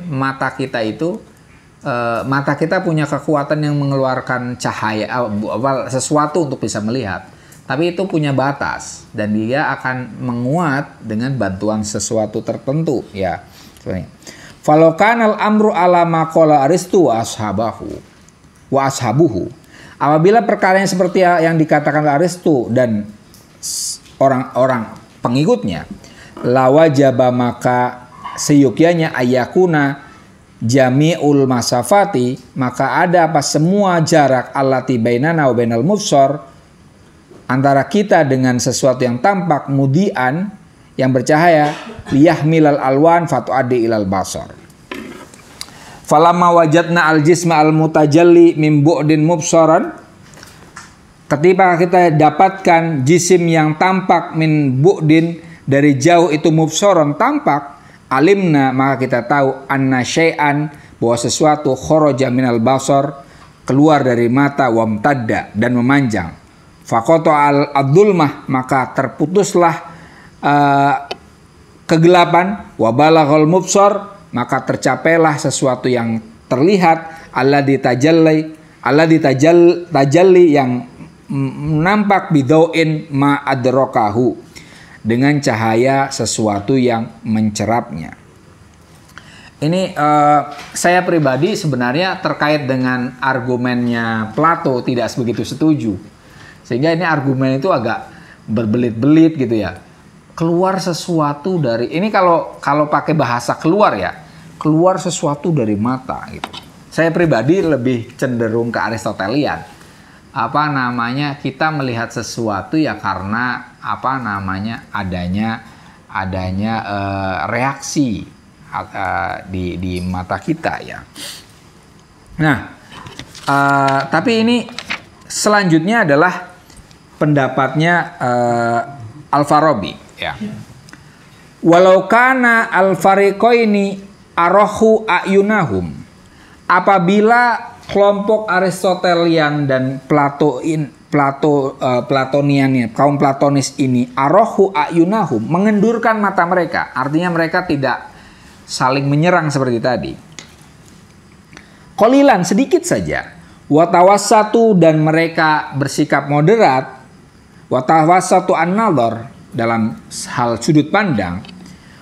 mata kita itu, mata kita punya kekuatan yang mengeluarkan cahaya, sesuatu untuk bisa melihat, tapi itu punya batas dan dia akan menguat dengan bantuan sesuatu tertentu ya. Falokanal amru ala maqala Aristu wa ashabuhu, apabila perkara yang seperti yang dikatakan Aristu dan orang-orang pengikutnya, lawajaba, maka seyukyanya ayakuna jami'ul masafati, maka ada apa semua jarak, allati bainana wa bainal mubsor, antara kita dengan sesuatu yang tampak, mudian, yang bercahaya, liyahmilal alwan fatu'addi ilal basar. Falamma wajadna al jisma al mutajalli min bu'din mubsaran, ketika kita dapatkan jisim yang tampak min bu'din, dari jauh itu, mubsaran, tampak, alimna, maka kita tahu, anna syai'an, bahwa sesuatu, kharaja minal basar, keluar dari mata, wamtadda, dan memanjang, faqata al-adulmah, maka terputuslah kegelapan, wabalaghal mubsar, maka tercapailah sesuatu yang terlihat, alladzi tajalli, yang nampak, bidau'in ma adrakahu, dengan cahaya sesuatu yang mencerapnya. Ini saya pribadi sebenarnya terkait dengan argumennya Plato tidak begitu setuju. Sehingga ini argumen itu agak berbelit-belit gitu ya. Keluar sesuatu dari, ini kalau pakai bahasa keluar ya, keluar sesuatu dari mata gitu. Saya pribadi lebih cenderung ke Aristotelian. Kita melihat sesuatu ya karena adanya reaksi di mata kita ya. Nah, tapi ini selanjutnya adalah pendapatnya Al-Farabi ya. Walau kana al-fariqaini arahu ayunahum, apabila kelompok Aristotelian dan Platonian, kaum Platonis ini, arahu ayunahum, mengendurkan mata mereka, artinya mereka tidak saling menyerang seperti tadi. Qalilan, sedikit saja. Watawassatu, dan mereka bersikap moderat. Watawassatu an-nadhar, dalam hal sudut pandang.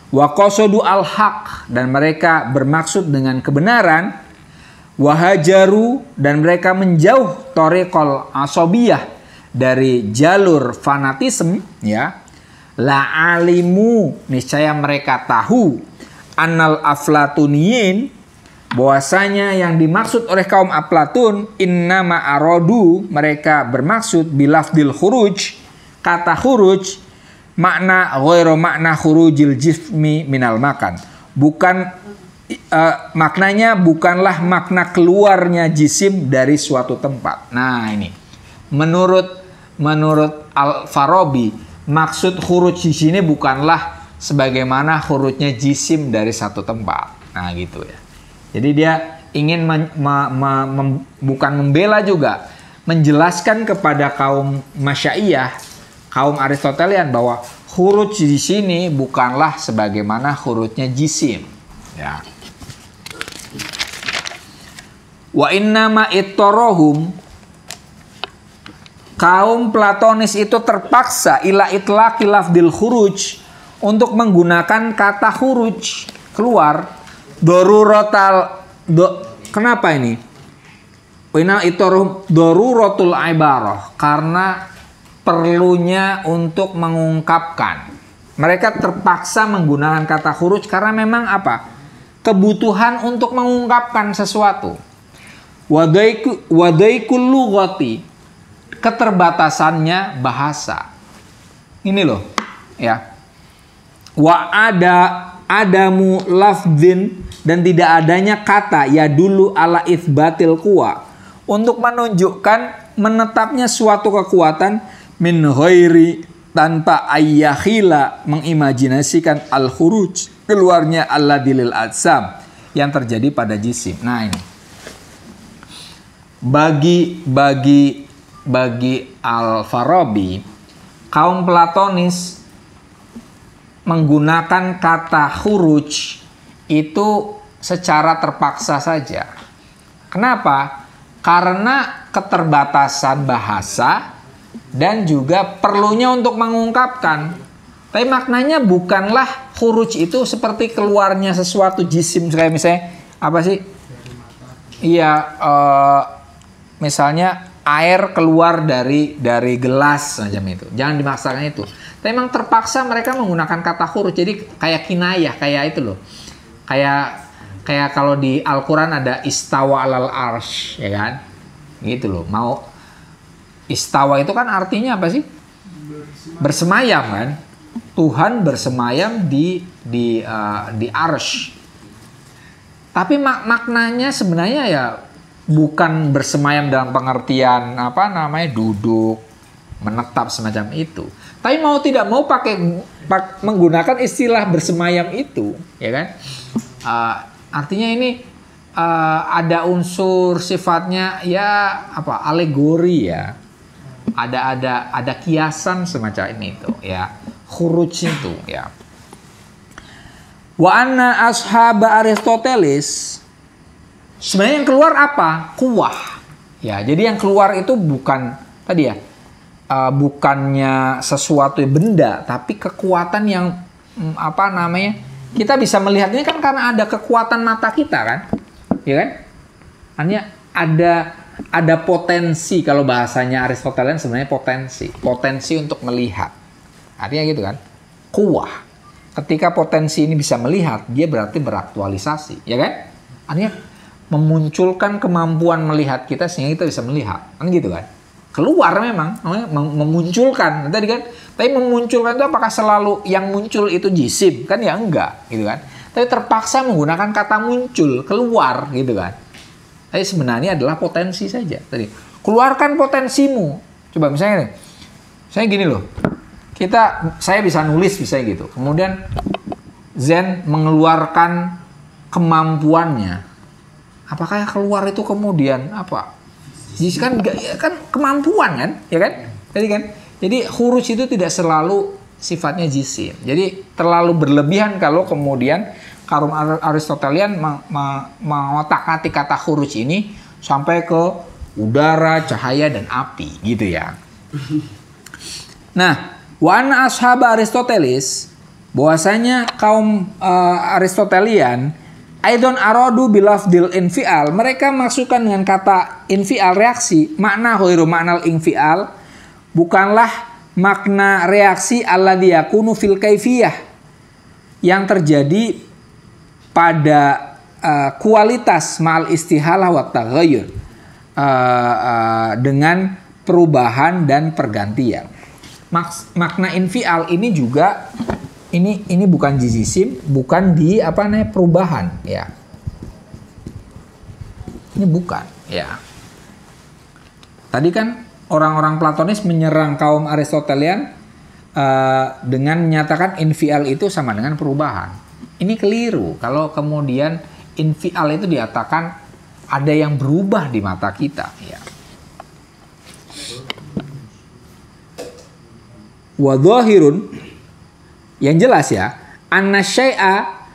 Wa qasadu al-haq, dan mereka bermaksud dengan kebenaran. Wa hajaru, dan mereka menjauh thariqal asabiyah, dari jalur fanatisme, ya. La alimu, niscaya mereka tahu, annal aflatuniyin, bahwasanya yang dimaksud oleh kaum Aflatun, innama arodu, mereka bermaksud bilafdil khuruj, kata khuruj, makna ghairu makna khurujil jismi minal makan, bukan maknanya bukanlah makna keluarnya jisim dari suatu tempat. Nah ini menurut Al-Farabi, maksud khuruj di sini bukanlah sebagaimana khurujnya jisim dari satu tempat. Nah gitu ya. Jadi dia ingin bukan membela juga, menjelaskan kepada kaum Masyaiyah, kaum Aristotelian, bahwa khuruj di sini bukanlah sebagaimana khurujnya jisim. Ya. Wa innama ittorohum, kaum Platonis itu terpaksa ila itlaqi lafdil khuruj, untuk menggunakan kata khuruj, keluar. Kenapa ini? Wina itu daruratul ibarah, karena perlunya untuk mengungkapkan. Mereka terpaksa menggunakan kata khuruj karena memang apa? Kebutuhan untuk mengungkapkan sesuatu. Wadaikul lughati, keterbatasannya bahasa. Ini loh, ya. Wa adamu lafdin, dan tidak adanya kata ya dulu ala itsbatil quwa, untuk menunjukkan menetapnya suatu kekuatan, min ghairi, tanpa ayyakhila, mengimajinasikan al khuruj, keluarnya alladilil adsam, yang terjadi pada jisim. Nah ini bagi Al-Farabi, kaum Platonis menggunakan kata khuruj itu secara terpaksa saja. Kenapa? Karena keterbatasan bahasa dan juga perlunya untuk mengungkapkan. Tapi maknanya bukanlah khuruj itu seperti keluarnya sesuatu jisim, kayak misalnya apa sih? Iya, misalnya air keluar dari gelas macam itu. Jangan dimaksakan itu. Tapi memang terpaksa mereka menggunakan kata khuruj. Jadi kayak kinayah, kayak itu loh. Kayak kalau di Al-Quran ada istawa alal arsh, ya kan? Gitu loh. Mau istawa itu kan artinya apa sih? Bersemayam kan? Tuhan bersemayam di arsh. Tapi maknanya sebenarnya ya bukan bersemayam dalam pengertian apa namanya duduk, menetap semacam itu. Tapi mau tidak mau menggunakan istilah bersemayam itu, ya kan? Artinya ini ada unsur sifatnya ya apa alegori ya. Ada kiasan semacam ini itu ya. Khuruj itu ya. Wa anna ashaba Aristoteles, sebenarnya yang keluar apa? Kuwah. Ya, jadi yang keluar itu bukan tadi ya. Bukannya sesuatu benda, tapi kekuatan yang apa namanya, kita bisa melihatnya kan karena ada kekuatan mata kita kan, ya kan? Artinya ada potensi, kalau bahasanya Aristotelian sebenarnya potensi untuk melihat, artinya gitu kan? Kuwah. Ketika potensi ini bisa melihat, dia berarti beraktualisasi, ya kan? Artinya memunculkan kemampuan melihat kita sehingga kita bisa melihat, kan gitu kan? Keluar memang, memunculkan tadi kan. Tapi memunculkan itu apakah selalu yang muncul itu jisim? Kan ya enggak, gitu kan. Tapi terpaksa menggunakan kata muncul, keluar, gitu kan. Tapi sebenarnya adalah potensi saja. Tadi keluarkan potensimu. Coba misalnya nih, saya gini loh. Saya bisa nulis, bisa gitu. Kemudian Zen mengeluarkan kemampuannya. Apakah yang keluar itu kemudian apa? Kan kemampuan kan, ya kan? Jadi khuruj itu tidak selalu sifatnya jisim. Jadi terlalu berlebihan kalau kemudian kaum Aristotelian mengotak-atik kata khuruj ini sampai ke udara, cahaya dan api, gitu ya. Nah, Wa anna ashab Aristoteles, bahwasanya kaum Aristotelian, aidon aradu bilafdil infial, mereka masukkan dengan kata infial reaksi, makna ghairu maknal infial, bukanlah makna reaksi alladzi yakunu fil kaifiyah, yang terjadi pada kualitas ma'al istihalah wa taghayyur, dengan perubahan dan pergantian. Makna infial ini juga ini bukan di jisim, bukan di perubahan ya. Ini bukan ya. Tadi kan orang-orang Platonis menyerang kaum Aristotelian dengan menyatakan infial itu sama dengan perubahan. Ini keliru kalau kemudian infial itu dikatakan ada yang berubah di mata kita ya. Wa dhahirun, yang jelas ya, anna syai'a,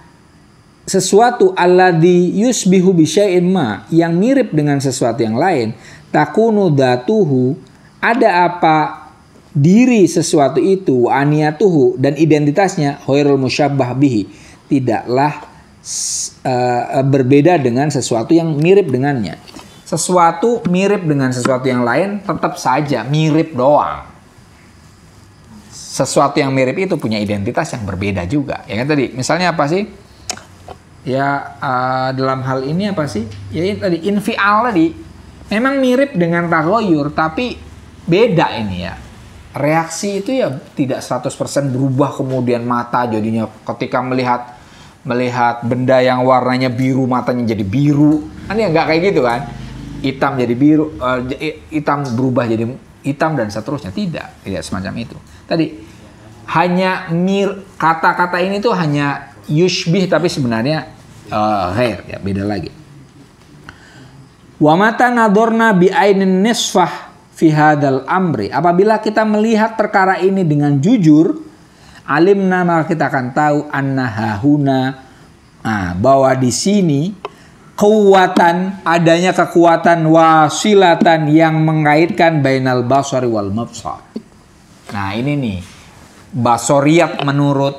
sesuatu alladhi yusbihu bi syai'in ma, yang mirip dengan sesuatu yang lain, takunu dhatuhu, ada apa diri sesuatu itu, aniyatuhu, dan identitasnya, ghairul musyabbah bihi, tidaklah berbeda dengan sesuatu yang mirip dengannya. Sesuatu mirip dengan sesuatu yang lain tetap saja mirip doang. Sesuatu yang mirip itu punya identitas yang berbeda juga. Ya kan tadi, misalnya apa sih? Ya dalam hal ini apa sih? Ya ini tadi infial tadi. Memang mirip dengan taghayyur, tapi beda ini ya. Reaksi itu ya tidak 100% berubah kemudian mata jadinya ketika melihat benda yang warnanya biru matanya jadi biru. Kan ya nggak kayak gitu kan? Hitam jadi biru, hitam berubah jadi hitam dan seterusnya. Tidak semacam itu. Tadi hanya kata-kata ini tuh hanya yushbih tapi sebenarnya ghair ya, beda lagi. Wa mata nadorna bi ainin nisfah fi hadzal amri, apabila kita melihat perkara ini dengan jujur, alimna, maka kita akan tahu anna hahuna, bahwa di sini adanya kekuatan wasilatan yang mengaitkan bainal basari wal mabsar. Nah ini nih basoriyat menurut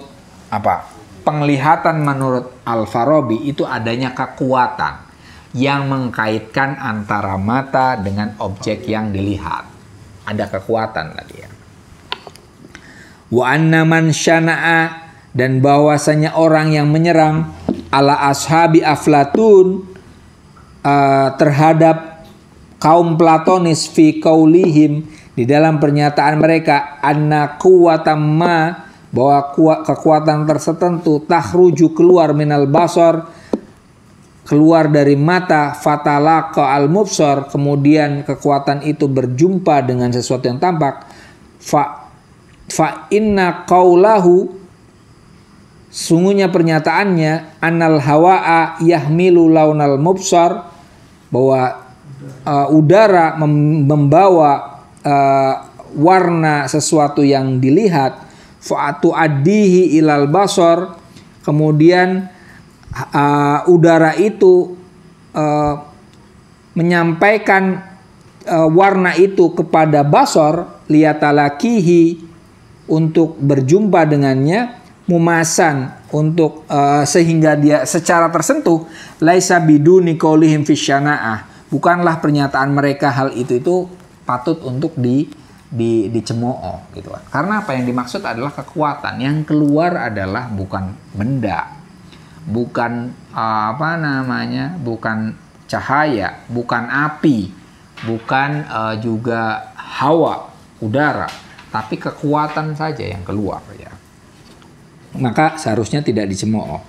penglihatan menurut Al-Farabi itu adanya kekuatan yang mengkaitkan antara mata dengan objek yang dilihat. Ada kekuatan tadi ya. Wa anna man syana'a, dan bahwasanya orang yang menyerang ala ashabi Aflatun terhadap kaum Platonis fi qaulihim, di dalam pernyataan mereka, anna quwwatan ma, bahwa kekuatan tertentu takhruju keluar minal basar, keluar dari mata, fatalaqa al mubsar, kemudian kekuatan itu berjumpa dengan sesuatu yang tampak, fa inna qaulahu, sungguhnya pernyataannya, annal hawa'a yahmilu launal mubsar, bahwa udara membawa warna sesuatu yang dilihat, fa'atu addihi ilal basar, kemudian udara itu menyampaikan warna itu kepada basar, liyatalakihi, untuk berjumpa dengannya, mumasan, untuk sehingga dia secara tersentuh, laisa biduni qaulihim fisyana'ah, bukanlah pernyataan mereka hal itu patut untuk dicemooh gitu kan. Karena apa yang dimaksud adalah kekuatan, yang keluar adalah bukan benda, bukan bukan cahaya, bukan api, bukan juga hawa, udara, tapi kekuatan saja yang keluar ya. Maka seharusnya tidak dicemooh.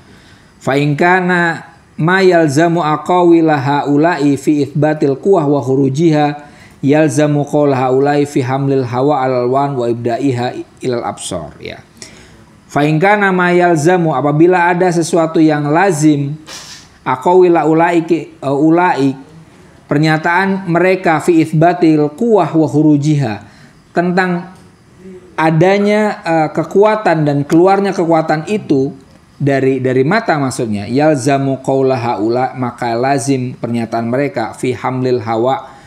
Fa in kana ma yalzamu aqawila haula'i fi itsbatil quwwah wa khurujiha, yalzamu qaul haula'i fi hamlil hawa al-alwan wa ibda'iha ilal absar ya. Fa in kana ma yalzamu, apabila ada sesuatu yang lazim, aqawila ulai, pernyataan mereka fi itsbatil quwwah wa khurujiha, tentang adanya kekuatan dan keluarnya kekuatan itu dari mata, maksudnya yalzamu qaula haula, maka lazim pernyataan mereka fi hamlil hawa,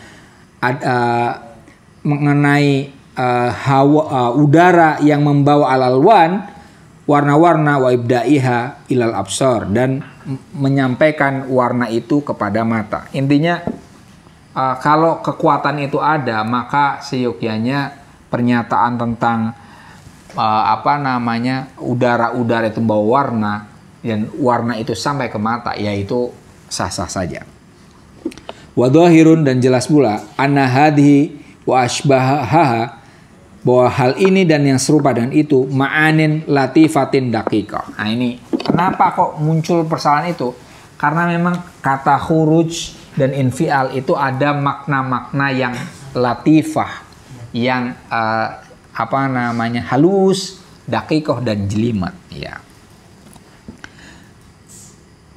mengenai udara yang membawa alalwan, warna-warna, wa ibda'iha ilal absar, dan menyampaikan warna itu kepada mata. Intinya kalau kekuatan itu ada, maka seyogyanya pernyataan tentang udara-udara itu membawa warna dan warna itu sampai ke mata, yaitu sah-sah saja. Wa dhahirun, dan jelas pula, anna hadhi wa asbahaha, bahwa hal ini dan yang serupa dengan itu, ma'anin latifatin daqiqah. Nah ini kenapa kok muncul persoalan itu? Karena memang kata khuruj dan infial itu ada makna-makna yang latifah, yang halus, daqiqah, dan jelimet. Ya.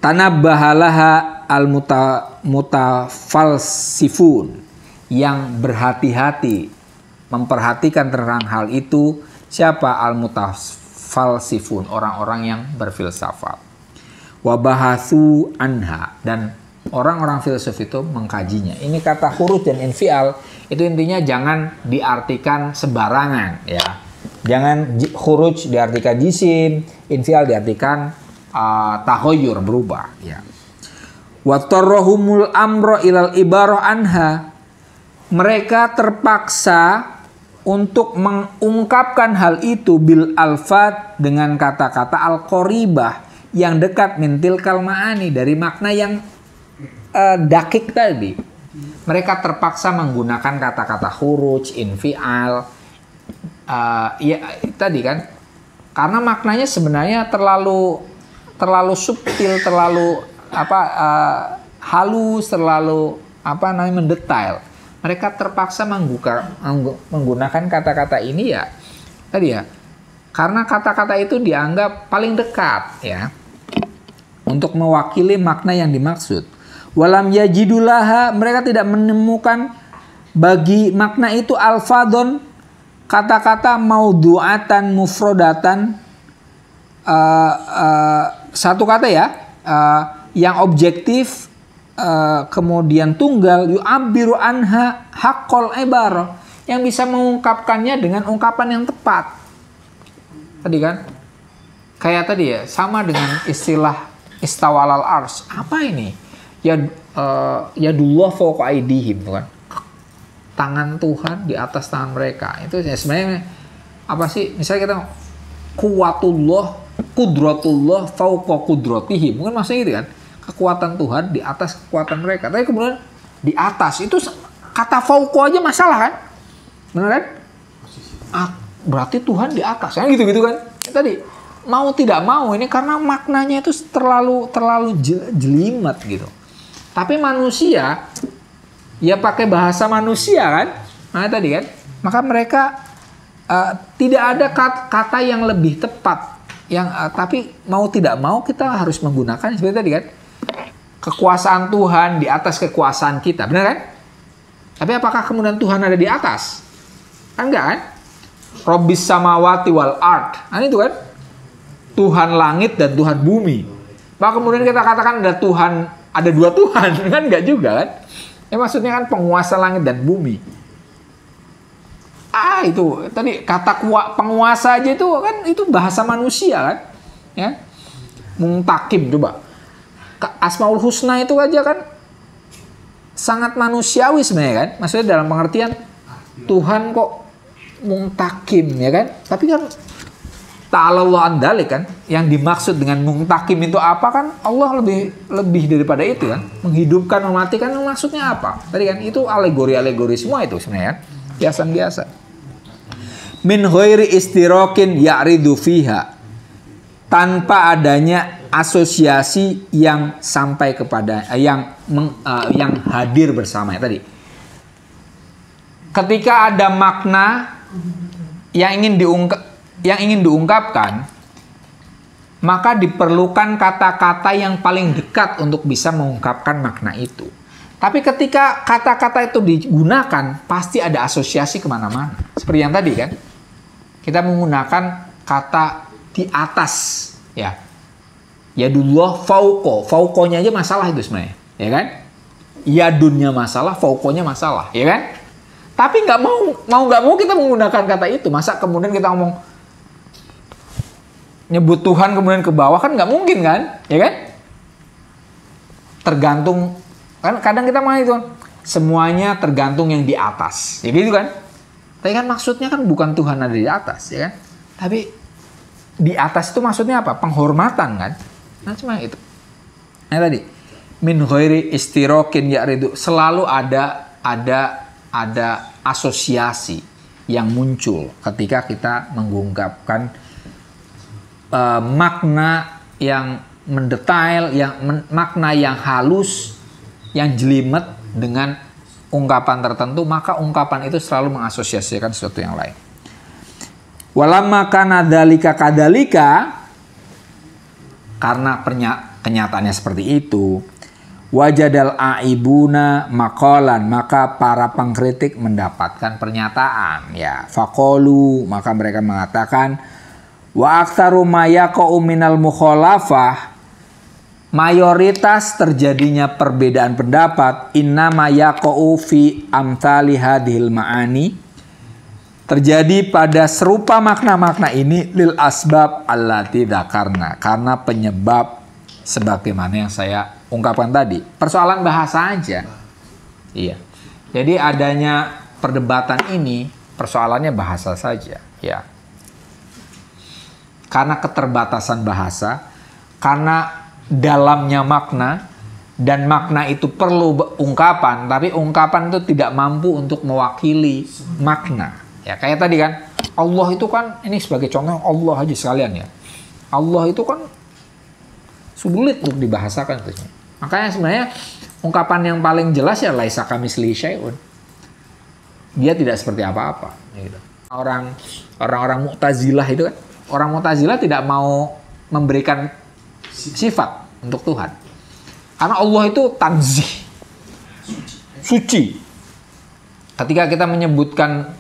Tanabbahalaha al-mutafalsifun, yang berhati-hati memperhatikan tentang hal itu. Siapa? Al-mutafalsifun, orang-orang yang berfilsafat. Wabahatsu anha, dan orang-orang filsuf itu mengkajinya. Ini kata khuruj dan infial itu intinya jangan diartikan sembarangan, ya. Jangan khuruj diartikan jisim, infial diartikan tahoyur, berubah, ya. Wa tarrahumul amra ilal ibarah anha, mereka terpaksa untuk mengungkapkan hal itu bil alfat, dengan kata-kata al-qoribah yang dekat mintil kalmaani, dari makna yang dakik tadi. Mereka terpaksa menggunakan kata-kata khuruj, infial, ya tadi kan, karena maknanya sebenarnya terlalu subtil, terlalu halus, terlalu mendetail. Mereka terpaksa menggunakan kata-kata ini, ya tadi ya, karena kata-kata itu dianggap paling dekat, ya, untuk mewakili makna yang dimaksud. Walam yajidulaha, mereka tidak menemukan bagi makna itu alfadon, kata-kata maudu'atan mufrodatan, satu kata ya, yang objektif, kemudian tunggal, yu'abbiru anha haqqal ibarah, yang bisa mengungkapkannya dengan ungkapan yang tepat. Tadi kan, kayak tadi ya, sama dengan istilah istawalal ars. Apa ini? Yadullah fawqa aydihim, kan? Tangan Tuhan di atas tangan mereka. Itu sebenarnya apa sih? Misalnya kita kuwatullah, kudratullah fawqa kudratihim. Mungkin maksudnya gitu kan? Kekuatan Tuhan di atas kekuatan mereka. Tapi kemudian di atas itu kata fauqa aja masalah kan? Benar kan? Berarti Tuhan di atas. Kan gitu-gitu kan? Tadi mau tidak mau ini karena maknanya itu terlalu jelimet gitu. Tapi manusia ya pakai bahasa manusia kan? Nah tadi kan? Maka mereka tidak ada kata yang lebih tepat, yang tapi mau tidak mau kita harus menggunakan seperti tadi kan? Kekuasaan Tuhan di atas kekuasaan kita, benar kan? Tapi apakah kemudian Tuhan ada di atas? Kan enggak kan? Rabbis samawati wal ard. Nah itu kan? Tuhan langit dan Tuhan bumi. Maka kemudian kita katakan ada Tuhan, ada dua Tuhan, kan enggak juga kan? Maksudnya kan penguasa langit dan bumi. Itu tadi kata penguasa aja itu kan itu bahasa manusia kan? Ya. Muntakim coba. Asmaul Husna itu aja kan sangat manusiawi sebenarnya kan, maksudnya dalam pengertian Tuhan kok muntakim ya kan, tapi kan ta'alallahu an dzalik kan, yang dimaksud dengan muntakim itu apa kan, Allah lebih daripada itu kan, menghidupkan, mematikan, maksudnya apa tadi kan, itu alegori semua itu sebenarnya kan, biasa-biasa. Min ghairi istirakin ya'ridu fiha, tanpa adanya asosiasi yang sampai kepada yang hadir bersama tadi. Ketika ada makna yang ingin diungkapkan, maka diperlukan kata-kata yang paling dekat untuk bisa mengungkapkan makna itu. Tapi ketika kata-kata itu digunakan, pasti ada asosiasi kemana-mana. Seperti yang tadi kan, kita menggunakan kata di atas, ya. Yadullah fauqonya aja masalah itu sebenarnya, ya kan? Yadunnya masalah, fauqonya masalah, ya kan? Tapi nggak mau kita menggunakan kata itu. Masa kemudian kita ngomong nyebut Tuhan kemudian ke bawah, kan nggak mungkin kan, ya kan? Tergantung, kan kadang kita mau itu semuanya tergantung yang di atas, ya gitu kan? Tapi kan maksudnya kan bukan Tuhan ada di atas, ya kan? Tapi di atas itu maksudnya apa? Penghormatan kan? Nah cuma itu. Nah tadi min ghairi istirokin ya'ridu, selalu ada asosiasi yang muncul ketika kita mengungkapkan makna yang mendetail, makna yang halus, yang jelimet dengan ungkapan tertentu, maka ungkapan itu selalu mengasosiasikan sesuatu yang lain. Walamma kana dzalika kadalika, karena kenyataannya seperti itu, wajadal aibuna maqalan, maka para pengkritik mendapatkan pernyataan, ya faqalu, maka mereka mengatakan wa aktsaru ma yaqa'u minal mukhalafah, mayoritas terjadinya perbedaan pendapat inna ma yaqa'u fi amthali hadhil ma'ani, terjadi pada serupa makna-makna ini lil asbab allati dzakarna, karena penyebab sebagaimana yang saya ungkapkan tadi. Persoalan bahasa aja. Iya. Jadi adanya perdebatan ini persoalannya bahasa saja, ya. Karena keterbatasan bahasa, karena dalamnya makna, dan makna itu perlu ungkapan, tapi ungkapan itu tidak mampu untuk mewakili makna. Ya kayak tadi kan, Allah itu kan, ini sebagai contoh Allah aja sekalian ya. Allah itu kan sulit untuk dibahasakan itu. Makanya sebenarnya ungkapan yang paling jelas ya laisa kamitslihi syai'un. Dia tidak seperti apa-apa. Gitu. Orang-orang Mu'tazilah itu kan, orang Mu'tazilah tidak mau memberikan sifat untuk Tuhan. Karena Allah itu tanzih, suci. Ketika kita menyebutkan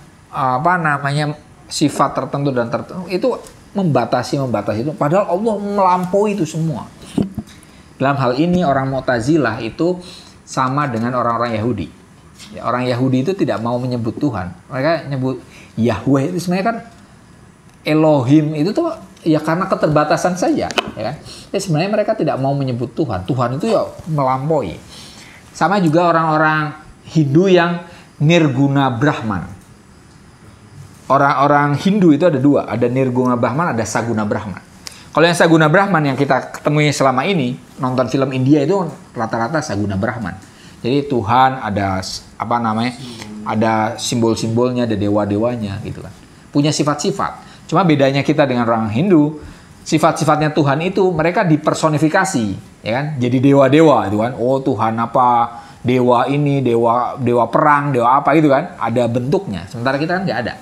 sifat tertentu dan tertentu, itu membatasi itu, padahal Allah melampaui itu semua. Dalam hal ini orang Mu'tazilah itu sama dengan orang-orang Yahudi. Ya, orang Yahudi itu tidak mau menyebut Tuhan. Mereka nyebut Yahweh, itu sebenarnya kan Elohim itu tuh ya karena keterbatasan saja, ya kan? Ya, sebenarnya mereka tidak mau menyebut Tuhan. Tuhan itu ya melampaui. Sama juga orang-orang Hindu yang Nirguna Brahman. Orang-orang Hindu itu ada dua, ada Nirguna Brahman, ada Saguna Brahman. Kalau yang Saguna Brahman yang kita ketemui selama ini, nonton film India itu rata-rata Saguna Brahman. Jadi Tuhan ada ada simbol-simbolnya, ada dewa-dewanya gitu kan. Punya sifat-sifat. Cuma bedanya kita dengan orang Hindu, sifat-sifatnya Tuhan itu mereka dipersonifikasi, ya kan? Jadi dewa-dewa itu kan. Oh Tuhan apa? Dewa ini, dewa perang, dewa apa gitu kan? Ada bentuknya. Sementara kita kan nggak ada.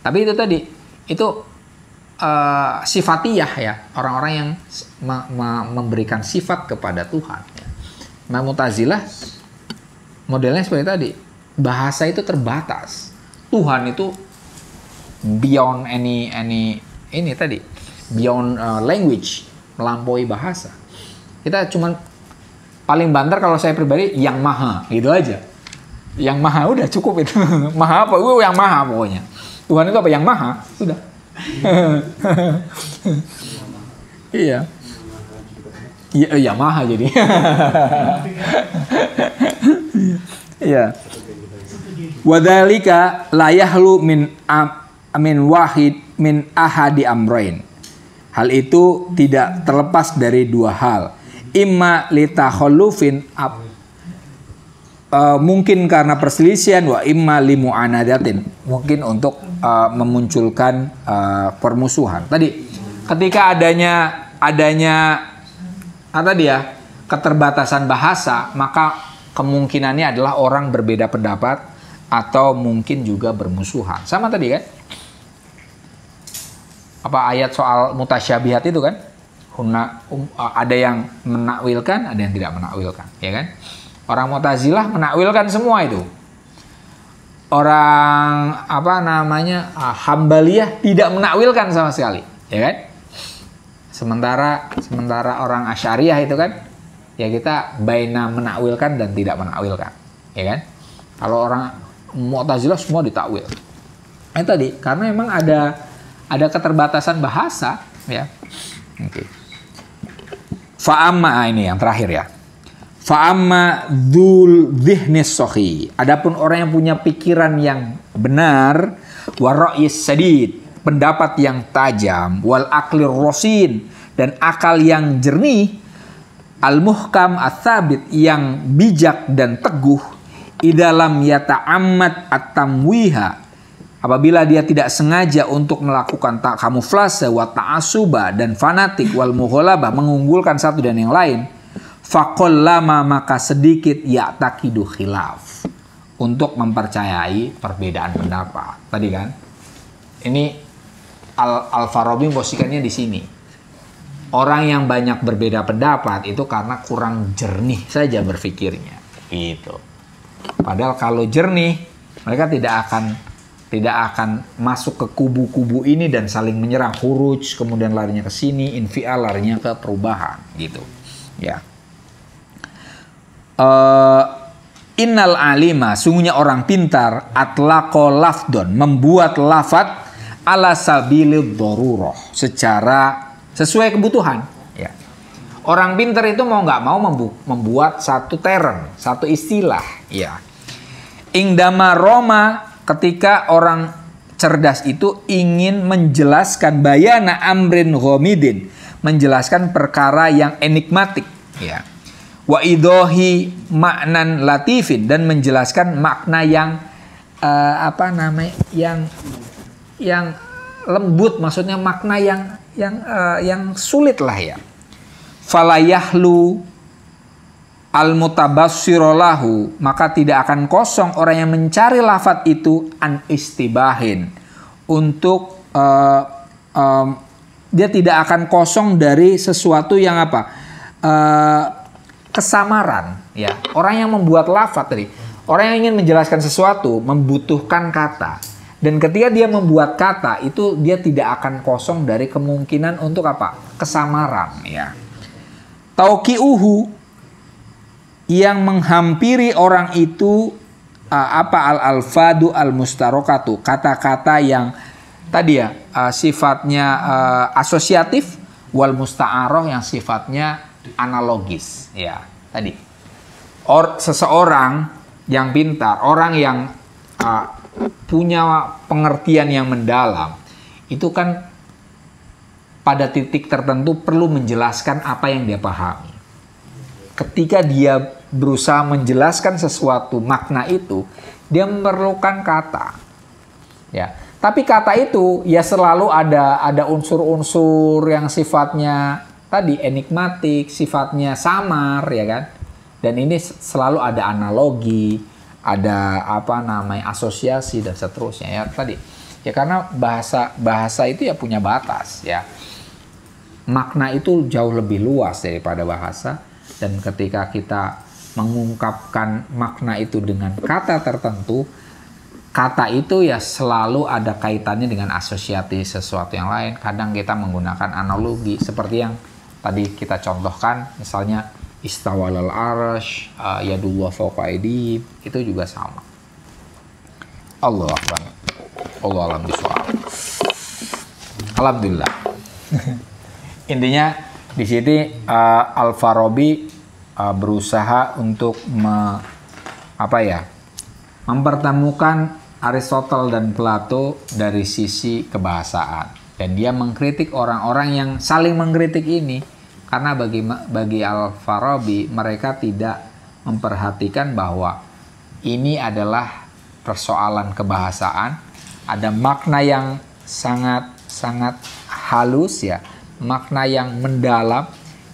Tapi itu tadi, itu sifatiyah ya, orang-orang yang memberikan sifat kepada Tuhan. Ya. Nah, Mu'tazilah modelnya seperti tadi, bahasa itu terbatas. Tuhan itu beyond any tadi, beyond language, melampaui bahasa. Kita cuman paling banter kalau saya pribadi yang maha, gitu aja. Yang maha udah cukup itu. Maha apa? Yang maha pokoknya. Tuhan itu apa? Yang maha, sudah. Iya. Iya maha jadi. Iya. Wadzalika la yahlu min wahid min ahadi amrain. Hal itu tidak terlepas dari dua hal. Imma litakhallufin mungkin karena perselisihan, wa imma limu'anadatin, mungkin untuk memunculkan permusuhan. Tadi ketika adanya keterbatasan bahasa, maka kemungkinannya adalah orang berbeda pendapat atau mungkin juga bermusuhan. Sama tadi kan? Apa ayat soal mutasyabihat itu kan? Ada yang menakwilkan, ada yang tidak menakwilkan, ya kan? Orang Mu'tazilah menakwilkan semua itu. Orang Hambaliyah tidak menakwilkan sama sekali, ya kan? Sementara orang Asy'ariyah itu kan, ya kita baina menakwilkan dan tidak menakwilkan, ya kan? Kalau Mu'tazilah semua ditakwil. Tadi karena memang ada keterbatasan bahasa, ya. Oke. Fa'amma, ini yang terakhir ya. Fa'amma dzul dzihnis sahih. Adapun orang yang punya pikiran yang benar, wa ra'yis sadid, pendapat yang tajam, wal aqlir rosin, dan akal yang jernih, al muhkam ats-tsabit, yang bijak dan teguh, idalam yata'ammad at-tamwiha, apabila dia tidak sengaja untuk melakukan kamuflase, wa ta'assuba, dan fanatik, wal mughalabah, mengunggulkan satu dan yang lain, faqallama, maka sedikit, ya'taqidu khilaf, untuk mempercayai perbedaan pendapat. Tadi kan ini Al-Farabi memposisikannya di sini. Orang yang banyak berbeda pendapat itu karena kurang jernih saja berpikirnya. Gitu. Padahal kalau jernih, mereka tidak akan masuk ke kubu-kubu ini dan saling menyerang, khuruj, kemudian larinya ke sini, infial, larinya ke perubahan, gitu. Ya. Innal alima, sungguhnya orang pintar, atlaqo lafdon, membuat lafad ala sabilid darurah, secara sesuai kebutuhan. Ya. Orang pintar itu mau nggak mau membuat satu term, satu istilah. Ya. Ingdama Roma, ketika orang cerdas itu ingin menjelaskan bayana amrin ghamidin, menjelaskan perkara yang enigmatik. Ya. Wa idohi maknan latifin, dan menjelaskan makna yang yang lembut, maksudnya makna yang sulit lah ya. Falayahlu al-mutabassirolahu, maka tidak akan kosong orang yang mencari lafadz itu an istibahin, untuk dia tidak akan kosong dari sesuatu yang kesamaran, ya. Orang yang membuat lafadz tadi, orang yang ingin menjelaskan sesuatu membutuhkan kata, dan ketika dia membuat kata itu dia tidak akan kosong dari kemungkinan untuk kesamaran, ya. Tauqi'uhu, yang menghampiri orang itu al-alfadu al-mustarokatu, kata-kata yang tadi ya sifatnya asosiatif, wal musta'aroh, yang sifatnya analogis, ya. Tadi seseorang yang pintar, orang yang punya pengertian yang mendalam, itu kan pada titik tertentu perlu menjelaskan apa yang dia pahami. Ketika dia berusaha menjelaskan sesuatu makna itu, dia memerlukan kata, ya. Tapi kata itu ya selalu ada unsur-unsur yang sifatnya tadi enigmatik, sifatnya samar, ya kan. Dan ini selalu ada analogi, ada asosiasi dan seterusnya, ya tadi. Ya karena bahasa itu ya punya batas, ya. Makna itu jauh lebih luas daripada bahasa, dan ketika kita mengungkapkan makna itu dengan kata tertentu, kata itu ya selalu ada kaitannya dengan asosiasi sesuatu yang lain. Kadang kita menggunakan analogi seperti yang tadi kita contohkan, misalnya istawalal arash, yadullah fawqa aydihim, itu juga sama. Allah akbar. Allah alam bisawab. Alhamdulillah. Intinya di sini Al-Farabi berusaha untuk mempertemukan Aristotle dan Plato dari sisi kebahasaan, dan dia mengkritik orang-orang yang saling mengkritik ini, karena bagi Al-Farabi mereka tidak memperhatikan bahwa ini adalah persoalan kebahasaan, ada makna yang sangat halus, ya, makna yang mendalam,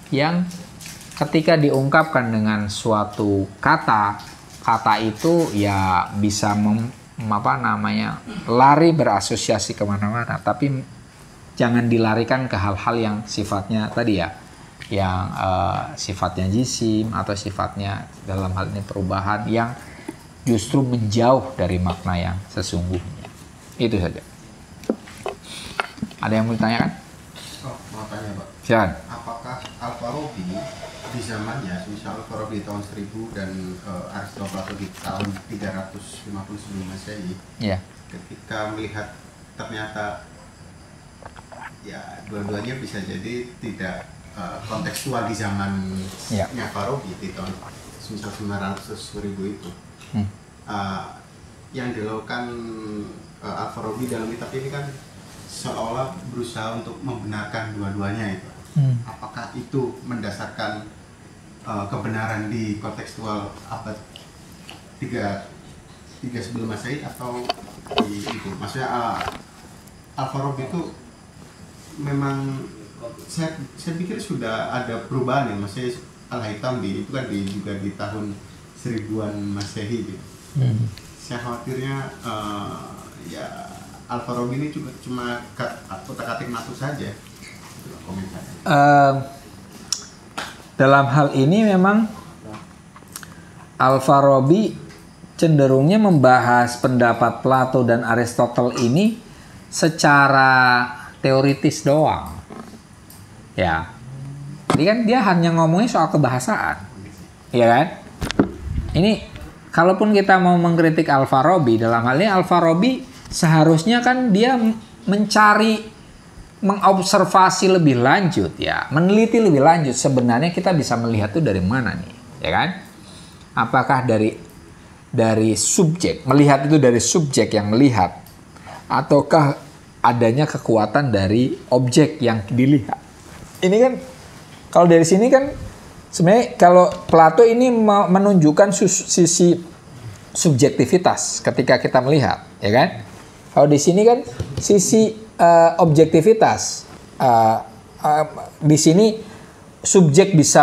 yang ketika diungkapkan dengan suatu kata itu ya bisa lari berasosiasi kemana-mana, tapi jangan dilarikan ke hal-hal yang sifatnya tadi ya, yang sifatnya jisim atau sifatnya dalam hal ini perubahan yang justru menjauh dari makna yang sesungguhnya. Itu saja. Ada yang mau ditanyakan? Mau tanya, Pak. Silakan. Apakah Al-Farabi di zamannya, misal Al-Farabi di tahun 1000 dan Aristoteles di tahun 350 sebelum Masehi, ketika melihat ternyata ya dua-duanya bisa jadi tidak kontekstual di zamannya Farabi di tahun 900 itu. Yang dilakukan Al-Farabi dalam kitab ini kan seolah berusaha untuk membenarkan dua-duanya itu. Apakah itu mendasarkan kebenaran di kontekstual abad 3 sebelum Masehi atau di itu? Maksudnya Al-Farabi itu memang saya pikir sudah ada perubahan ya, maksudnya Al-Haytham itu kan juga di tahun 1000-an Masehi gitu. Saya khawatirnya ya Al-Farabi ini juga cuma kotak-katik natu saja. Dalam hal ini memang Al-Farabi cenderungnya membahas pendapat Plato dan Aristoteles ini secara teoritis doang. Ya. Jadi kan dia hanya ngomongin soal kebahasaan. Iya kan? Ini kalaupun kita mau mengkritik Al-Farabi, dalam hal ini Al-Farabi seharusnya kan dia mencari, mengobservasi lebih lanjut ya, meneliti lebih lanjut. Sebenarnya kita bisa melihat itu dari mana nih, ya kan? Apakah dari subjek, melihat itu dari subjek yang melihat, ataukah adanya kekuatan dari objek yang dilihat? Ini kan kalau dari sini kan sebenarnya kalau Plato ini menunjukkan sisi subjektivitas ketika kita melihat, ya kan? Kalau di sini kan sisi objektivitas. Di sini subjek bisa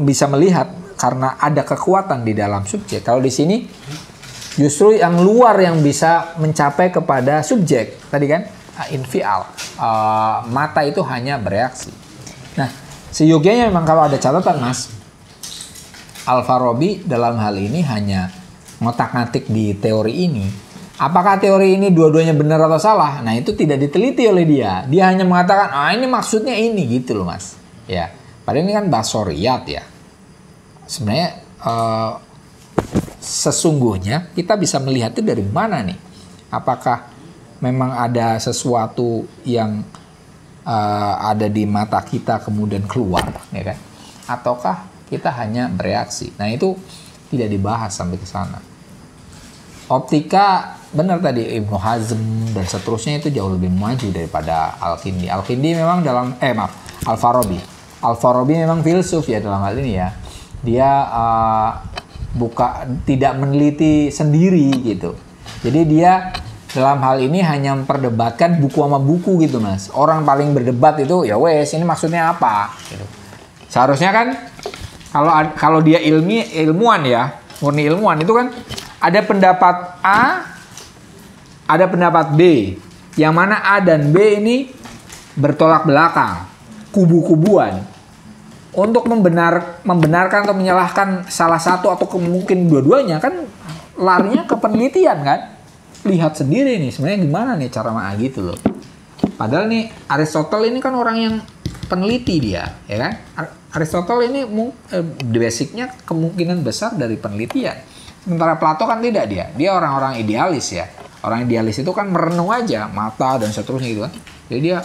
bisa melihat karena ada kekuatan di dalam subjek. Kalau di sini justru yang luar yang bisa mencapai kepada subjek. Tadi kan infial. Mata itu hanya bereaksi. Nah, seyogianya memang kalau ada catatan, Mas, Al-Farabi dalam hal ini hanya ngotak-ngatik di teori ini. Apakah teori ini dua-duanya benar atau salah? Nah, itu tidak diteliti oleh dia. Dia hanya mengatakan, ini maksudnya ini, gitu loh, Mas. Ya, padahal ini kan basoriyat ya. Sebenarnya sesungguhnya kita bisa melihat itu dari mana nih? Apakah memang ada sesuatu yang ada di mata kita kemudian keluar, ya kan? Ataukah kita hanya bereaksi? Nah, itu tidak dibahas sampai ke sana. Optika, benar tadi Ibnu Hazm dan seterusnya itu jauh lebih maju daripada Al-Kindi. Al-Kindi memang Al-Farabi. Al-Farabi memang filsuf ya dalam hal ini ya. Dia tidak meneliti sendiri gitu. Jadi dia dalam hal ini hanya memperdebatkan buku sama buku gitu, Mas. Orang paling berdebat itu ya wes ini maksudnya apa gitu. Seharusnya kan kalau dia ilmuwan ya, murni ilmuwan itu kan ada pendapat A, ada pendapat B. Yang mana A dan B ini bertolak belakang, kubu-kubuan. Untuk membenarkan atau menyalahkan salah satu atau mungkin dua-duanya kan larinya ke penelitian kan. Lihat sendiri nih sebenarnya gimana nih cara gitu loh. Padahal nih Aristoteles ini kan orang yang peneliti dia, ya kan? Aristoteles ini basicnya kemungkinan besar dari penelitian. Sementara Plato kan tidak dia orang-orang idealis ya. Orang idealis itu kan merenung aja mata dan seterusnya gitu kan. Jadi dia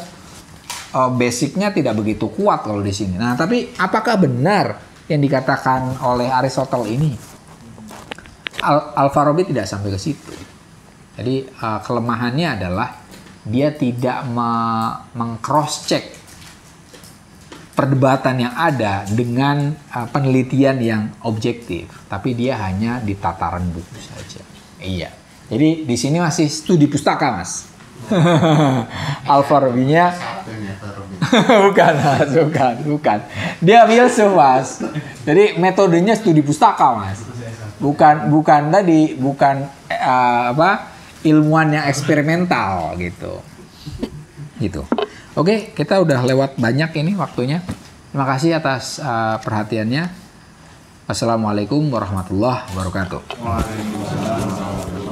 basicnya tidak begitu kuat kalau di sini. Nah, tapi apakah benar yang dikatakan oleh Aristoteles ini? Al-Farabi tidak sampai ke situ. Jadi kelemahannya adalah dia tidak meng-cross check perdebatan yang ada dengan penelitian yang objektif, tapi dia hanya di tataran buku saja. Iya. Jadi di sini masih studi pustaka, Mas. Al-Farabinya bukan. Dia filsuf, Mas. Jadi metodenya studi pustaka, Mas. Bukan ilmuwan yang eksperimental gitu. Oke, kita udah lewat banyak ini waktunya. Terima kasih atas perhatiannya. Wassalamualaikum warahmatullahi wabarakatuh. Waalaikumsalam.